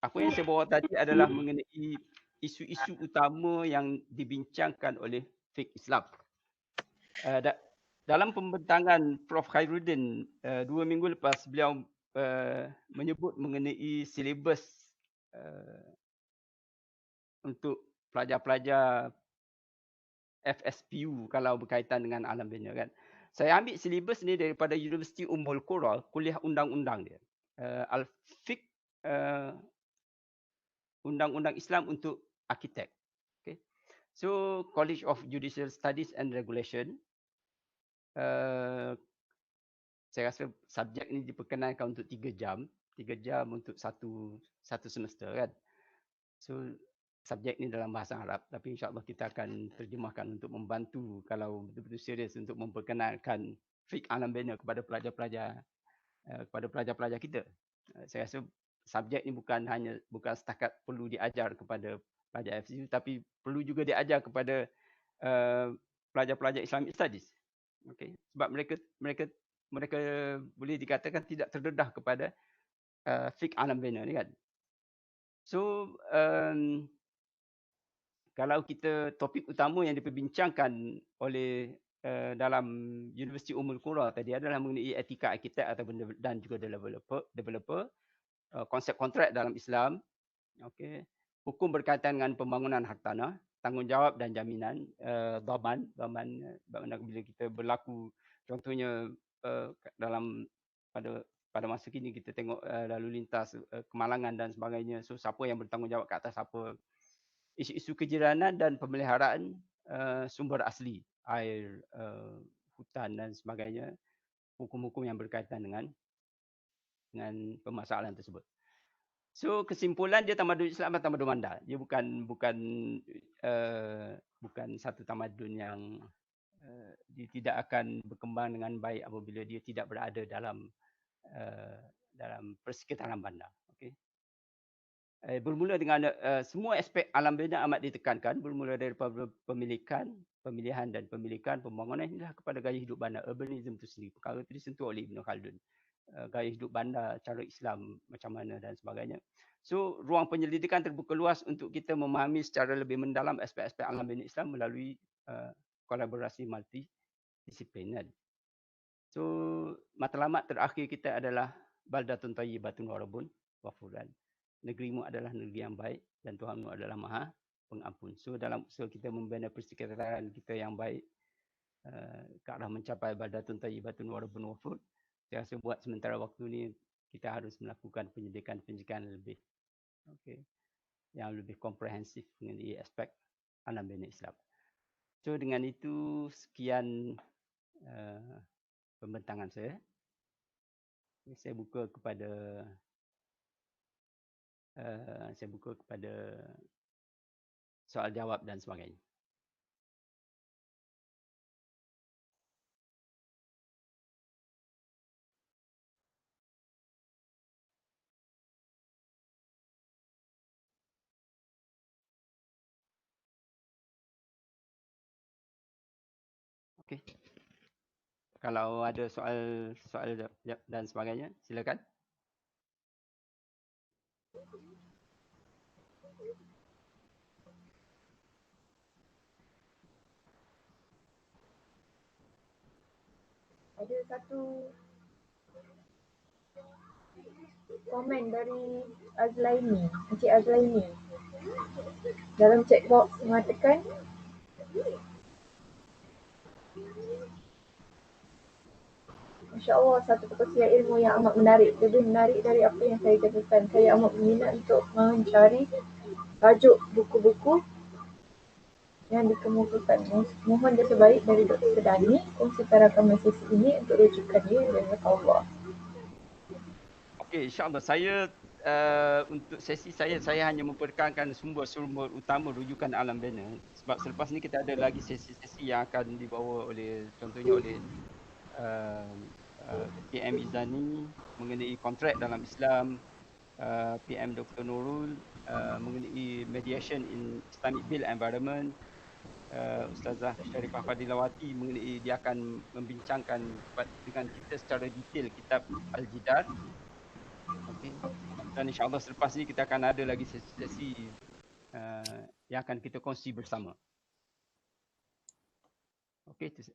Speaker 2: apa yang saya bawa tadi adalah mengenai isu-isu utama yang dibincangkan oleh fiqh Islam. Dalam pembentangan Prof Khairuddin 2 minggu lepas, beliau menyebut mengenai silibus untuk pelajar-pelajar FSPU kalau berkaitan dengan alam bina, kan. Saya ambil silibus ni daripada Universiti Ummul Qura, kuliah undang-undang dia. Al-Fiqh, undang-undang Islam untuk arkitek. Okay. So College of Judicial Studies and Regulation, saya rasa subjek ni diperkenalkan untuk 3 jam. 3 jam untuk satu semester, kan. So subjek ni dalam bahasa Arab, tapi insya-Allah kita akan terjemahkan untuk membantu kalau betul-betul serius untuk memperkenalkan fiqh alam bina kepada pelajar-pelajar kita. Saya rasa subjek ni bukan setakat perlu diajar kepada pelajar FSU, tapi perlu juga diajar kepada pelajar-pelajar Islamic Studies. Okay. Sebab mereka boleh dikatakan tidak terdedah kepada fiqh alam bina ni, kan. So kalau kita, topik utama yang diperbincangkan oleh dalam Universiti Ummul Qura tadi adalah mengenai etika arkitek dan juga developer, konsep kontrak dalam Islam, okey, hukum berkaitan dengan pembangunan hartanah, tanggungjawab dan jaminan, dhaman bila kita berlaku, contohnya pada masa kini kita tengok lalu lintas kemalangan dan sebagainya. So siapa yang bertanggungjawab ke atas apa? Isu-isu kejiranan dan pemeliharaan sumber asli, air, hutan dan sebagainya. Hukum-hukum yang berkaitan dengan permasalahan tersebut. So kesimpulan dia, tamadun Islam adalah tamadun mandal. Dia bukan satu tamadun yang dia tidak akan berkembang dengan baik apabila dia tidak berada dalam persekitaran bandar. Okay. Bermula dengan semua aspek alam bina amat ditekankan, bermula daripada pemilihan dan pemilikan, pembangunan hingga kepada gaya hidup bandar, urbanism itu sendiri. Perkara itu disentuh oleh Ibn Khaldun. Gaya hidup bandar, cara Islam macam mana dan sebagainya. So ruang penyelidikan terbuka luas untuk kita memahami secara lebih mendalam aspek-aspek alam bina Islam melalui kolaborasi multidisiplin. So matlamat terakhir kita adalah baldatun thayyibatun wa rabbun ghafur. Negerimu adalah negeri yang baik dan Tuhanmu adalah Maha Pengampun. So dalam usaha kita membina persekitaran kita yang baik ke arah mencapai baldatun thayyibatun wa rabbun ghafur, saya rasa buat sementara waktu ni kita harus melakukan penyidikan lebih yang lebih komprehensif mengenai aspek alam bina Islam. So dengan itu sekian pembentangan saya. Saya buka kepada Saya buka kepada soal jawab dan sebagainya. Okey. Kalau ada soal dan sebagainya, silakan.
Speaker 1: Ada satu komen dari Azlaini, Encik Azlaini. Dalam chat box mengatakan, Masya Allah, satu perkongsian ilmu yang amat menarik. Lebih menarik dari apa yang saya katakan. Saya amat berminat untuk mencari tajuk buku-buku yang dikemukakan. Mohon jasa baik dari Dr. Sedani, kongsikan rakaman sesi ini untuk rujukannya dan Allah.
Speaker 2: Okey, insya-Allah saya untuk sesi saya hanya memperkenalkan sumber-sumber utama rujukan alam bina. Sebab selepas ni kita ada lagi sesi-sesi yang akan dibawa oleh contohnya oleh PM Izani mengenai kontrak dalam Islam, PM Dr. Nurul mengenai mediation in Islamic Built Environment, Ustazah Sharifah Fadilawati mengenai dia akan membincangkan dengan kita secara detail kitab Al-Jidar. Okey. Dan insya-Allah selepas ni kita akan ada lagi sesi-sesi yang akan kita kongsi bersama. Okey, itu.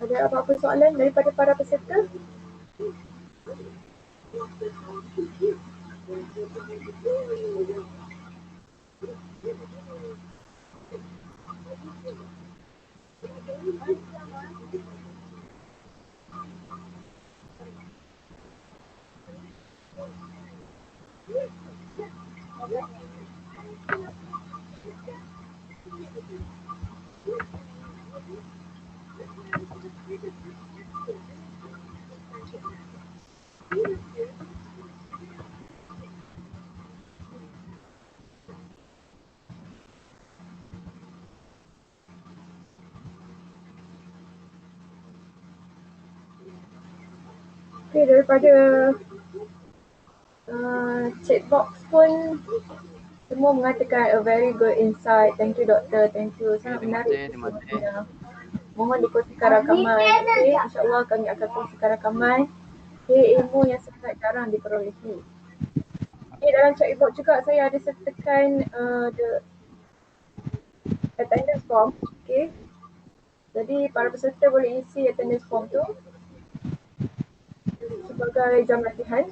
Speaker 1: Ada apa-apa soalan daripada para peserta? Okey, daripada chat box pun semua mengatakan a very good insight. Thank you doktor, thank you. Sangat menarik.
Speaker 2: Terima kasih.
Speaker 1: Mohon dikongsikan rakaman. Okey, insya-Allah kami akan kongsikan rakaman. Okay, ilmu yang sangat jarang diperolehi. Okay, dalam chat box juga saya ada sertakan the attendance form. Okay. Jadi para peserta boleh isi attendance form tu sebagai jam latihan.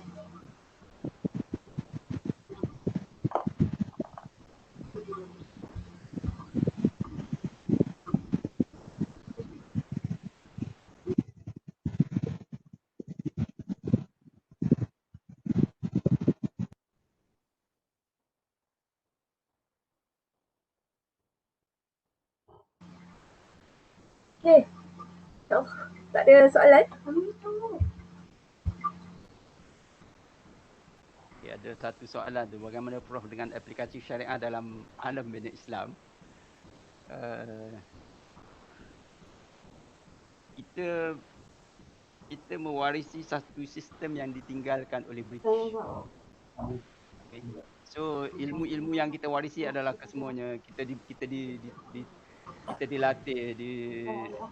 Speaker 1: Okay. Oh, tak ada soalan?
Speaker 2: Okay, ada satu soalan tu, bagaimana Prof dengan aplikasi syariah dalam alam bina Islam? Kita mewarisi satu sistem yang ditinggalkan oleh British. Okay. So ilmu-ilmu yang kita warisi adalah kesemuanya kita dilatih,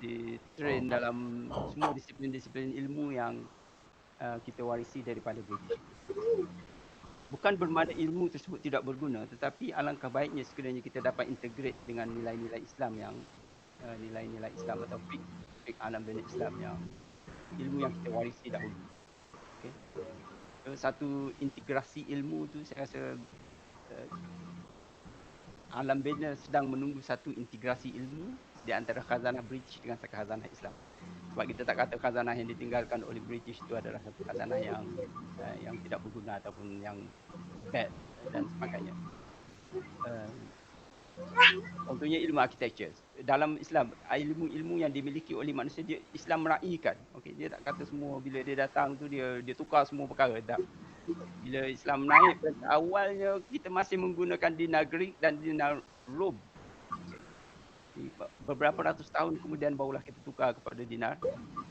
Speaker 2: di train dalam semua disiplin-disiplin ilmu yang kita warisi daripada British. Bukan bermakna ilmu tersebut tidak berguna, tetapi alangkah baiknya sekiranya kita dapat integrate dengan nilai-nilai Islam yang nilai-nilai Islam atau fiqh alam bina Islam yang ilmu yang kita warisi dahulu. Okay. So, satu integrasi ilmu tu saya rasa alam bina sedang menunggu satu integrasi ilmu di antara khazanah British dengan khazanah Islam. Sebab kita tak kata khazanah yang ditinggalkan oleh British itu adalah satu khazanah yang tidak berguna ataupun yang bad dan sebagainya. Contohnya ilmu architecture. Dalam Islam, ilmu-ilmu yang dimiliki oleh manusia, dia Islam meraihkan. Okey, dia tak kata semua bila dia datang tu dia tukar semua perkara. Tak. Bila Islam naik, awalnya kita masih menggunakan dinar Greek dan dinar Rom. Okay. Beberapa ratus tahun kemudian barulah kita tukar kepada dinar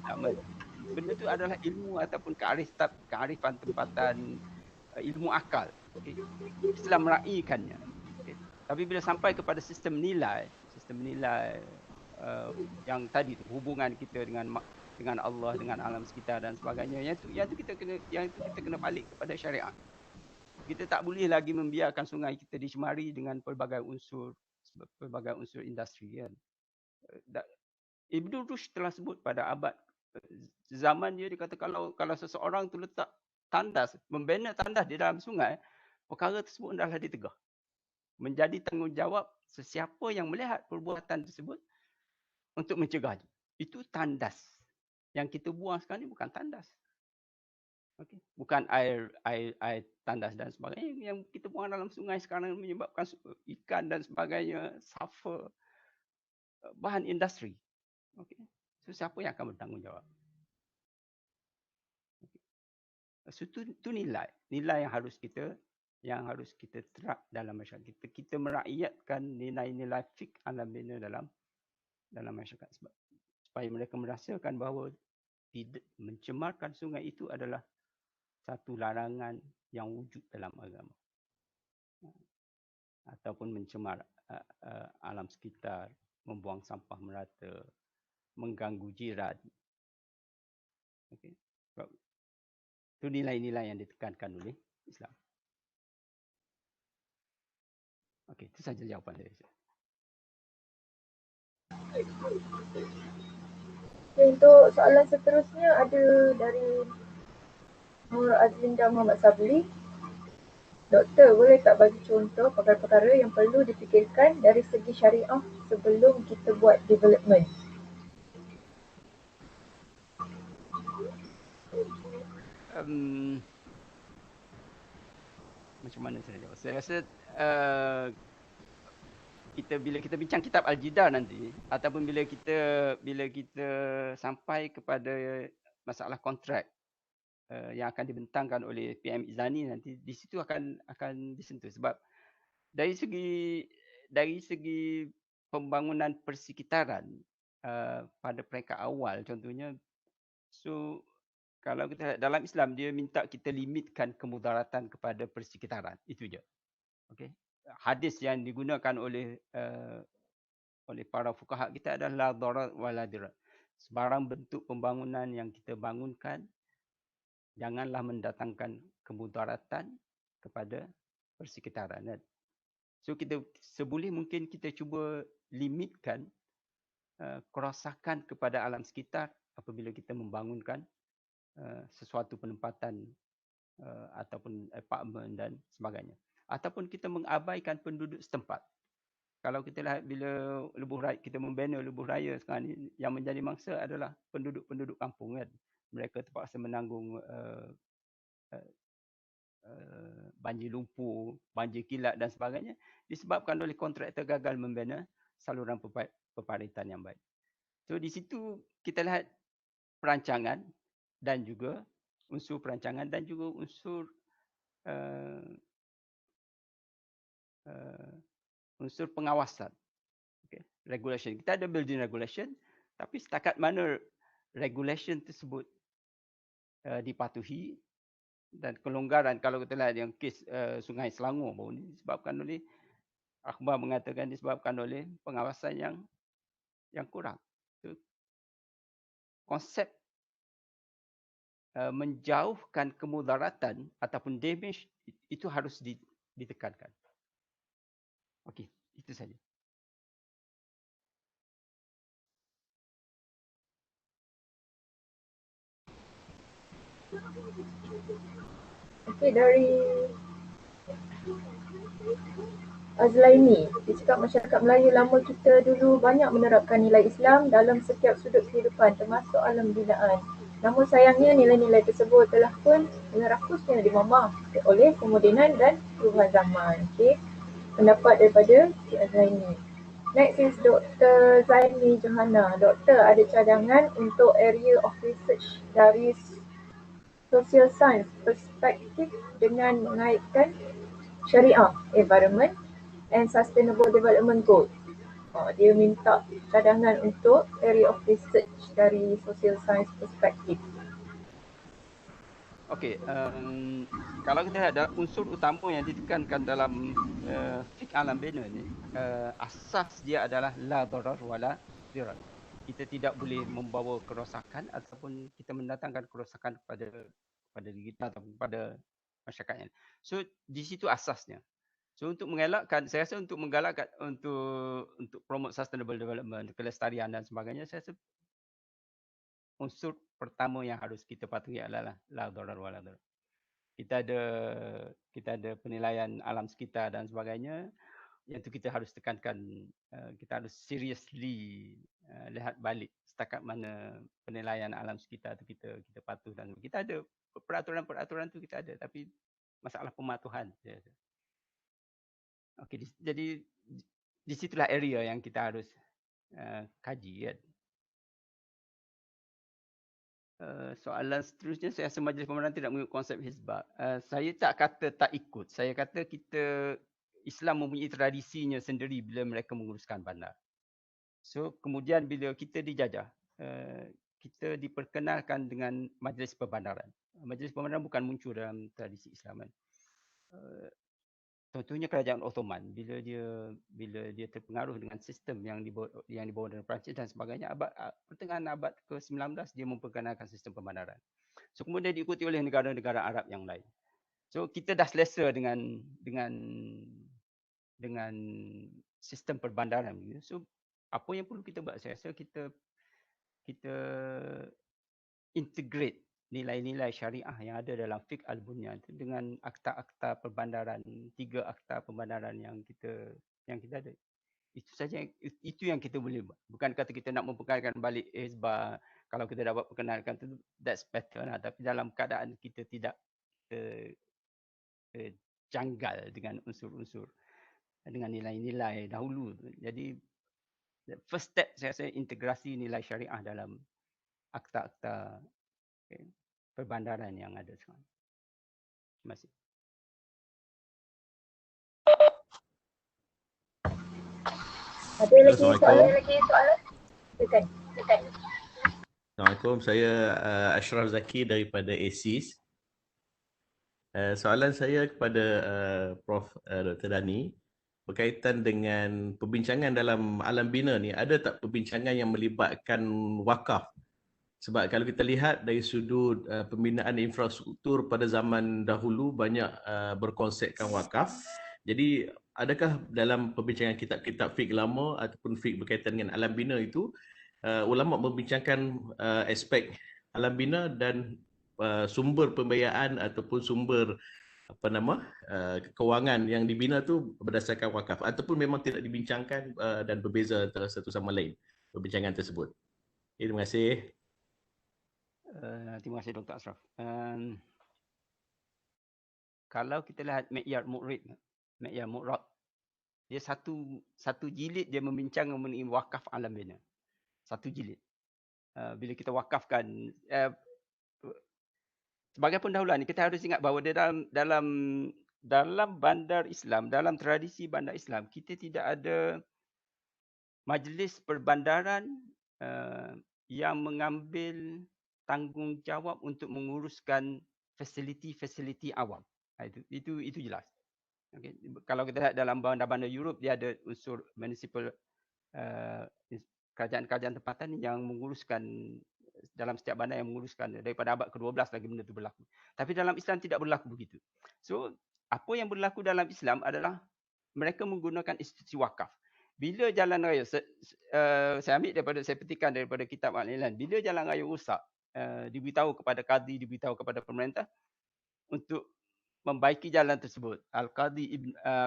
Speaker 2: Yaman. Benda tu adalah ilmu ataupun kearifan tempatan, ilmu akal. Okay. Islam meraihkannya. Okay. Tapi bila sampai kepada sistem nilai yang tadi tu, hubungan kita dengan Allah, dengan alam sekitar dan sebagainya, yang itu kita kena balik kepada syariat. Kita tak boleh lagi membiarkan sungai kita dicemari dengan pelbagai unsur industri, kan. Ibn Rushd telah sebut pada abad zaman dia kata kalau seseorang tu letak tandas, membina tandas di dalam sungai, perkara tersebut hendaklah ditegah. Menjadi tanggungjawab sesiapa yang melihat perbuatan tersebut untuk mencegahnya. Itu tandas. Yang kita buang sekarang ni bukan tandas. Okay. Bukan air tandas dan sebagainya. Yang kita buang dalam sungai sekarang menyebabkan ikan dan sebagainya suffer, bahan industri. Okay. So siapa yang akan bertanggungjawab? Okay. So itu nilai yang harus kita terap dalam masyarakat. Kita merakyatkan nilai-nilai fiqh alam bina dalam masyarakat, supaya mereka merasakan bahawa mencemarkan sungai itu adalah satu larangan yang wujud dalam agama. Ataupun mencemar alam sekitar, membuang sampah merata, mengganggu jiran. Okay. Itu nilai-nilai yang ditekankan oleh Islam. Okey, itu saja jawapan dari saya.
Speaker 1: Untuk soalan seterusnya ada dari Nur Azlinda Muhammad Sabli. Doktor, boleh tak bagi contoh perkara-perkara yang perlu dipikirkan dari segi syariah sebelum kita buat development?
Speaker 2: Macam mana saya jawab? Saya rasa bila kita bincang kitab Al-Jidar nanti, ataupun bila kita sampai kepada masalah kontrak yang akan dibentangkan oleh PM Izani nanti, di situ akan disentuh. Sebab dari segi pembangunan persekitaran pada peringkat awal contohnya, so kalau kita dalam Islam dia minta kita limitkan kemudaratan kepada persekitaran, itu je. Okey. Hadis yang digunakan oleh para fuqaha kita adalah la darar wa la dirar. Sebarang bentuk pembangunan yang kita bangunkan janganlah mendatangkan kemudaratan kepada persekitaran. So kita seboleh mungkin kita cuba limitkan kerosakan kepada alam sekitar apabila kita membangunkan sesuatu penempatan ataupun apartmen dan sebagainya. Ataupun kita mengabaikan penduduk setempat. Kalau kita lihat bila kita membina lebuh raya sekarang ni, yang menjadi mangsa adalah penduduk kampung, kan. Mereka terpaksa menanggung banjir lumpur, banjir kilat dan sebagainya disebabkan oleh kontraktor gagal membina saluran peparitan yang baik. So di situ kita lihat perancangan dan juga unsur perancangan dan juga unsur unsur pengawasan. Okay. Regulation. Kita ada building regulation, tapi setakat mana regulation tersebut dipatuhi, dan kelonggaran, kalau kita lihat yang kes Sungai Selangor baru ni disebabkan oleh, akhbar mengatakan disebabkan oleh pengawasan yang kurang. So, konsep menjauhkan kemudaratan ataupun damage itu harus ditekankan. Okey, itu saja.
Speaker 1: Okey, dari Azlaini, dia cakap masyarakat Melayu lama kita dulu banyak menerapkan nilai Islam dalam setiap sudut kehidupan termasuk alam binaan. Namun sayangnya nilai-nilai tersebut telah pun menerahkusnya dimamah oleh kemodenan dan perubahan zaman. Okey. pendapat daripada Cik Zaini. Next is Dr. Zaini Johana. Doktor, ada cadangan untuk area of research dari social science perspektif dengan mengaitkan syariah, environment and sustainable development goals. Dia minta cadangan untuk area of research dari social science perspektif.
Speaker 2: Okey, kalau kita lihat ada unsur utama yang ditekankan dalam fiqh alam bina ni, asas dia adalah la darar wala dirar. Kita tidak boleh membawa kerosakan ataupun kita mendatangkan kerosakan kepada diri kita ataupun kepada masyarakat yang. So di situ asasnya. So untuk mengelakkan, saya rasa untuk menggalakkan untuk promote sustainable development, kelestarian dan sebagainya, saya rasa unsur pertama yang harus kita patuhi adalah la darar wala dirar. Kita ada penilaian alam sekitar dan sebagainya, yang itu kita harus tekankan, kita harus seriously lihat balik setakat mana penilaian alam sekitar itu kita patuh, dan kita ada peraturan-peraturan tu kita ada, tapi masalah pematuhan. Okey, jadi di situlah area yang kita harus kaji kan. Soalan seterusnya, saya rasa Majlis Pembenaran tidak mengikut konsep hizbah. Saya tak kata tak ikut. Saya kata Islam mempunyai tradisinya sendiri bila mereka menguruskan bandar. So kemudian bila kita dijajah, kita diperkenalkan dengan Majlis Perbandaran. Majlis Perbandaran bukan muncul dalam tradisi Islam kan. Contohnya Kerajaan Ottoman, bila dia terpengaruh dengan sistem yang dibawa dari Perancis dan sebagainya, pertengahan abad ke-19 dia memperkenalkan sistem perbandaran. So kemudian diikuti oleh negara-negara Arab yang lain. So kita dah selesa dengan sistem perbandaran. So apa yang perlu kita buat, saya rasa kita integrate nilai-nilai syariah yang ada dalam fiqh al-bunyan dengan akta-akta perbandaran, 3 akta perbandaran yang kita ada. Itu saja, itu yang kita boleh buat. Bukan kata kita nak memperkenalkan balik hizbah, kalau kita dapat perkenalkan tu that's better lah. Tapi dalam keadaan kita tidak janggal dengan unsur-unsur, dengan nilai-nilai dahulu. Jadi first step saya rasa integrasi nilai syariah dalam akta-akta perbandaran yang ada sekarang. Terima kasih.
Speaker 1: Ada lagi soalan? Silakan.
Speaker 6: Assalamualaikum, saya Ashraf Zaki daripada ASIS. Soalan saya kepada Prof. Dr. Dani berkaitan dengan perbincangan dalam alam bina ni, ada tak perbincangan yang melibatkan wakaf? Sebab kalau kita lihat dari sudut pembinaan infrastruktur pada zaman dahulu banyak berkonsepkan wakaf. Jadi adakah dalam perbincangan kitab-kitab fiqh lama ataupun fiqh berkaitan dengan alam bina itu ulama membincangkan aspek alam bina dan sumber pembiayaan ataupun sumber kewangan yang dibina tu berdasarkan wakaf, ataupun memang tidak dibincangkan dan berbeza antara satu sama lain perbincangan tersebut? Terima kasih.
Speaker 2: Terima kasih Dr. Ashraf. Kalau kita lihat Mi'yar Mu'rad, dia satu jilid dia membincang mengenai wakaf alam bina. Satu jilid. Bila kita wakafkan, sebagai pendahuluan kita harus ingat bahawa dalam bandar Islam, dalam tradisi bandar Islam, kita tidak ada majlis perbandaran yang mengambil tanggungjawab untuk menguruskan fasiliti-fasiliti awam. Itu jelas. Okay. Kalau kita lihat dalam bandar-bandar Europe, dia ada unsur municipal, kerajaan-kerajaan tempatan yang menguruskan dalam setiap bandar, yang menguruskan daripada abad ke-12 lagi benda itu berlaku. Tapi dalam Islam tidak berlaku begitu. So, apa yang berlaku dalam Islam adalah mereka menggunakan institusi wakaf. Bila jalan raya, saya petikan daripada kitab Al-Ilan, bila jalan raya rosak, diberitahu kepada qadi, diberitahu kepada pemerintah untuk membaiki jalan tersebut.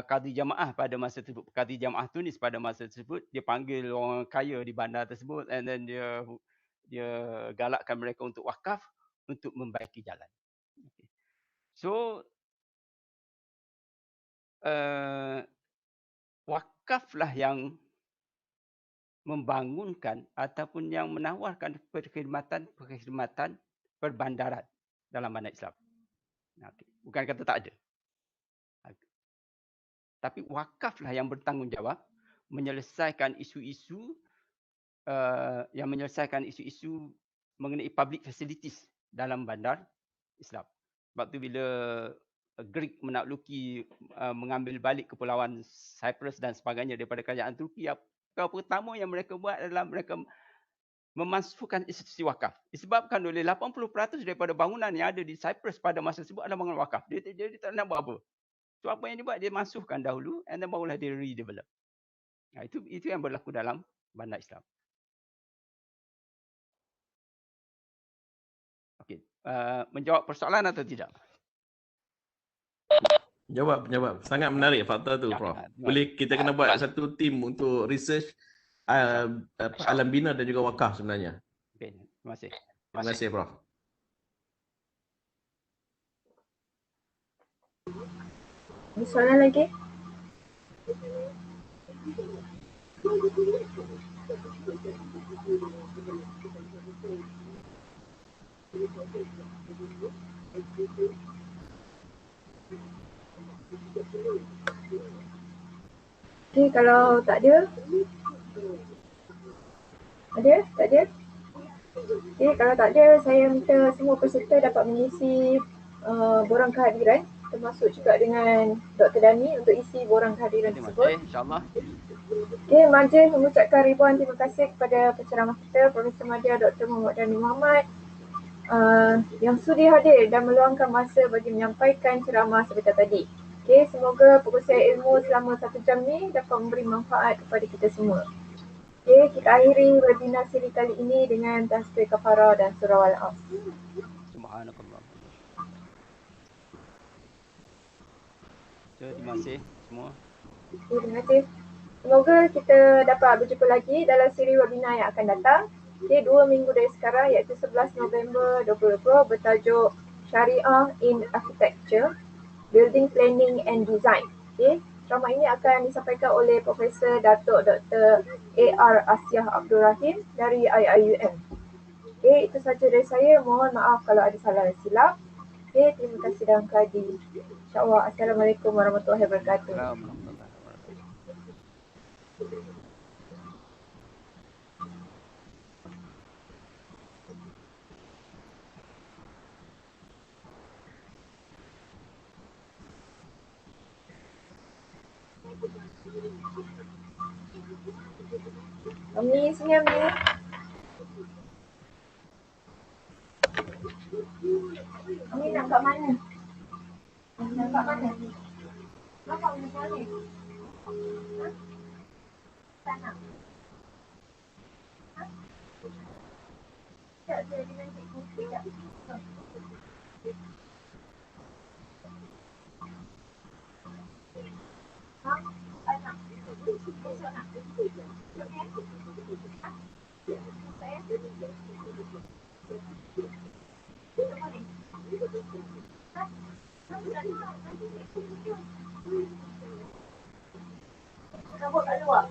Speaker 2: Qadi Jamaah pada masa tersebut, Qadi Jamaah Tunis pada masa tersebut, dia panggil orang kaya di bandar tersebut, and then dia galakkan mereka untuk wakaf untuk membaiki jalan. Okay. So wakaflah yang membangunkan ataupun yang menawarkan perkhidmatan perbandaran dalam bandar Islam. Okey. Bukan kata tak ada. Tapi wakaflah yang bertanggungjawab menyelesaikan isu-isu mengenai public facilities dalam bandar Islam. Sebab tu bila Greek menakluki mengambil balik kepulauan Cyprus dan sebagainya daripada kerajaan Turki, apa pertama yang mereka buat adalah mereka memasukkan institusi wakaf. Disebabkan oleh 80% daripada bangunan yang ada di Cyprus pada masa tersebut adalah bangunan wakaf. Dia tak nak buat apa. So apa yang dia buat, dia masukkan dahulu and then barulah dia redevelop. Itu yang berlaku dalam bandar Islam. Okey, menjawab persoalan atau tidak?
Speaker 6: Jawab. Sangat menarik fakta tu, Prof. Boleh kita kena buat satu tim untuk research alam bina dan juga wakaf sebenarnya.
Speaker 2: Okey, terima kasih.
Speaker 6: Terima kasih, Prof.
Speaker 1: Ada soalan lagi? Okey, kalau tak ada? Ada? Tak ada? Okey, kalau tak ada, saya minta semua peserta dapat mengisi borang kehadiran, termasuk juga dengan Dr. Dani untuk isi borang kehadiran
Speaker 2: Terima
Speaker 1: tersebut.
Speaker 2: kasih, insyaAllah.
Speaker 1: Okey, majlis mengucapkan ribuan terima kasih kepada penceramah kita, Profesor Madya Dr. Muhammad Dani Muhammad yang sudi hadir dan meluangkan masa bagi menyampaikan ceramah sebentar tadi. Okey, semoga perkongsian ilmu selama 1 jam ni dapat memberi manfaat kepada kita semua. Okey, kita akhiri webinar siri kali ini dengan tasbih kafarah dan surah Al-Asr.
Speaker 2: Subhanakallah. Terima kasih semua.
Speaker 1: Okay, terima kasih. Semoga kita dapat berjumpa lagi dalam siri webinar yang akan datang. Okay, 2 minggu dari sekarang iaitu 11 November 2020 bertajuk Syariah in Architecture, Building Planning and Design. Okay, ceramah ini akan disampaikan oleh Profesor Datuk Dr. A.R. Asyah Abdul Rahim dari IIUM. Okay, itu sahaja dari saya. Mohon maaf kalau ada salah dan silap. Okay, terima kasih dan kaji. InsyaAllah. Assalamualaikum warahmatullahi wabarakatuh. Ami, sini Ami. Ami nak kat mana? Nak kat mana? Nak kat mana? Ha? Tak nak. Ha? Tak, saya dengan cikgu. Tak. Ha? Tak nak. Besok nak. Okey? Ha? Saya? Tak boleh. Ha? Tak nak. Kabut kat luar.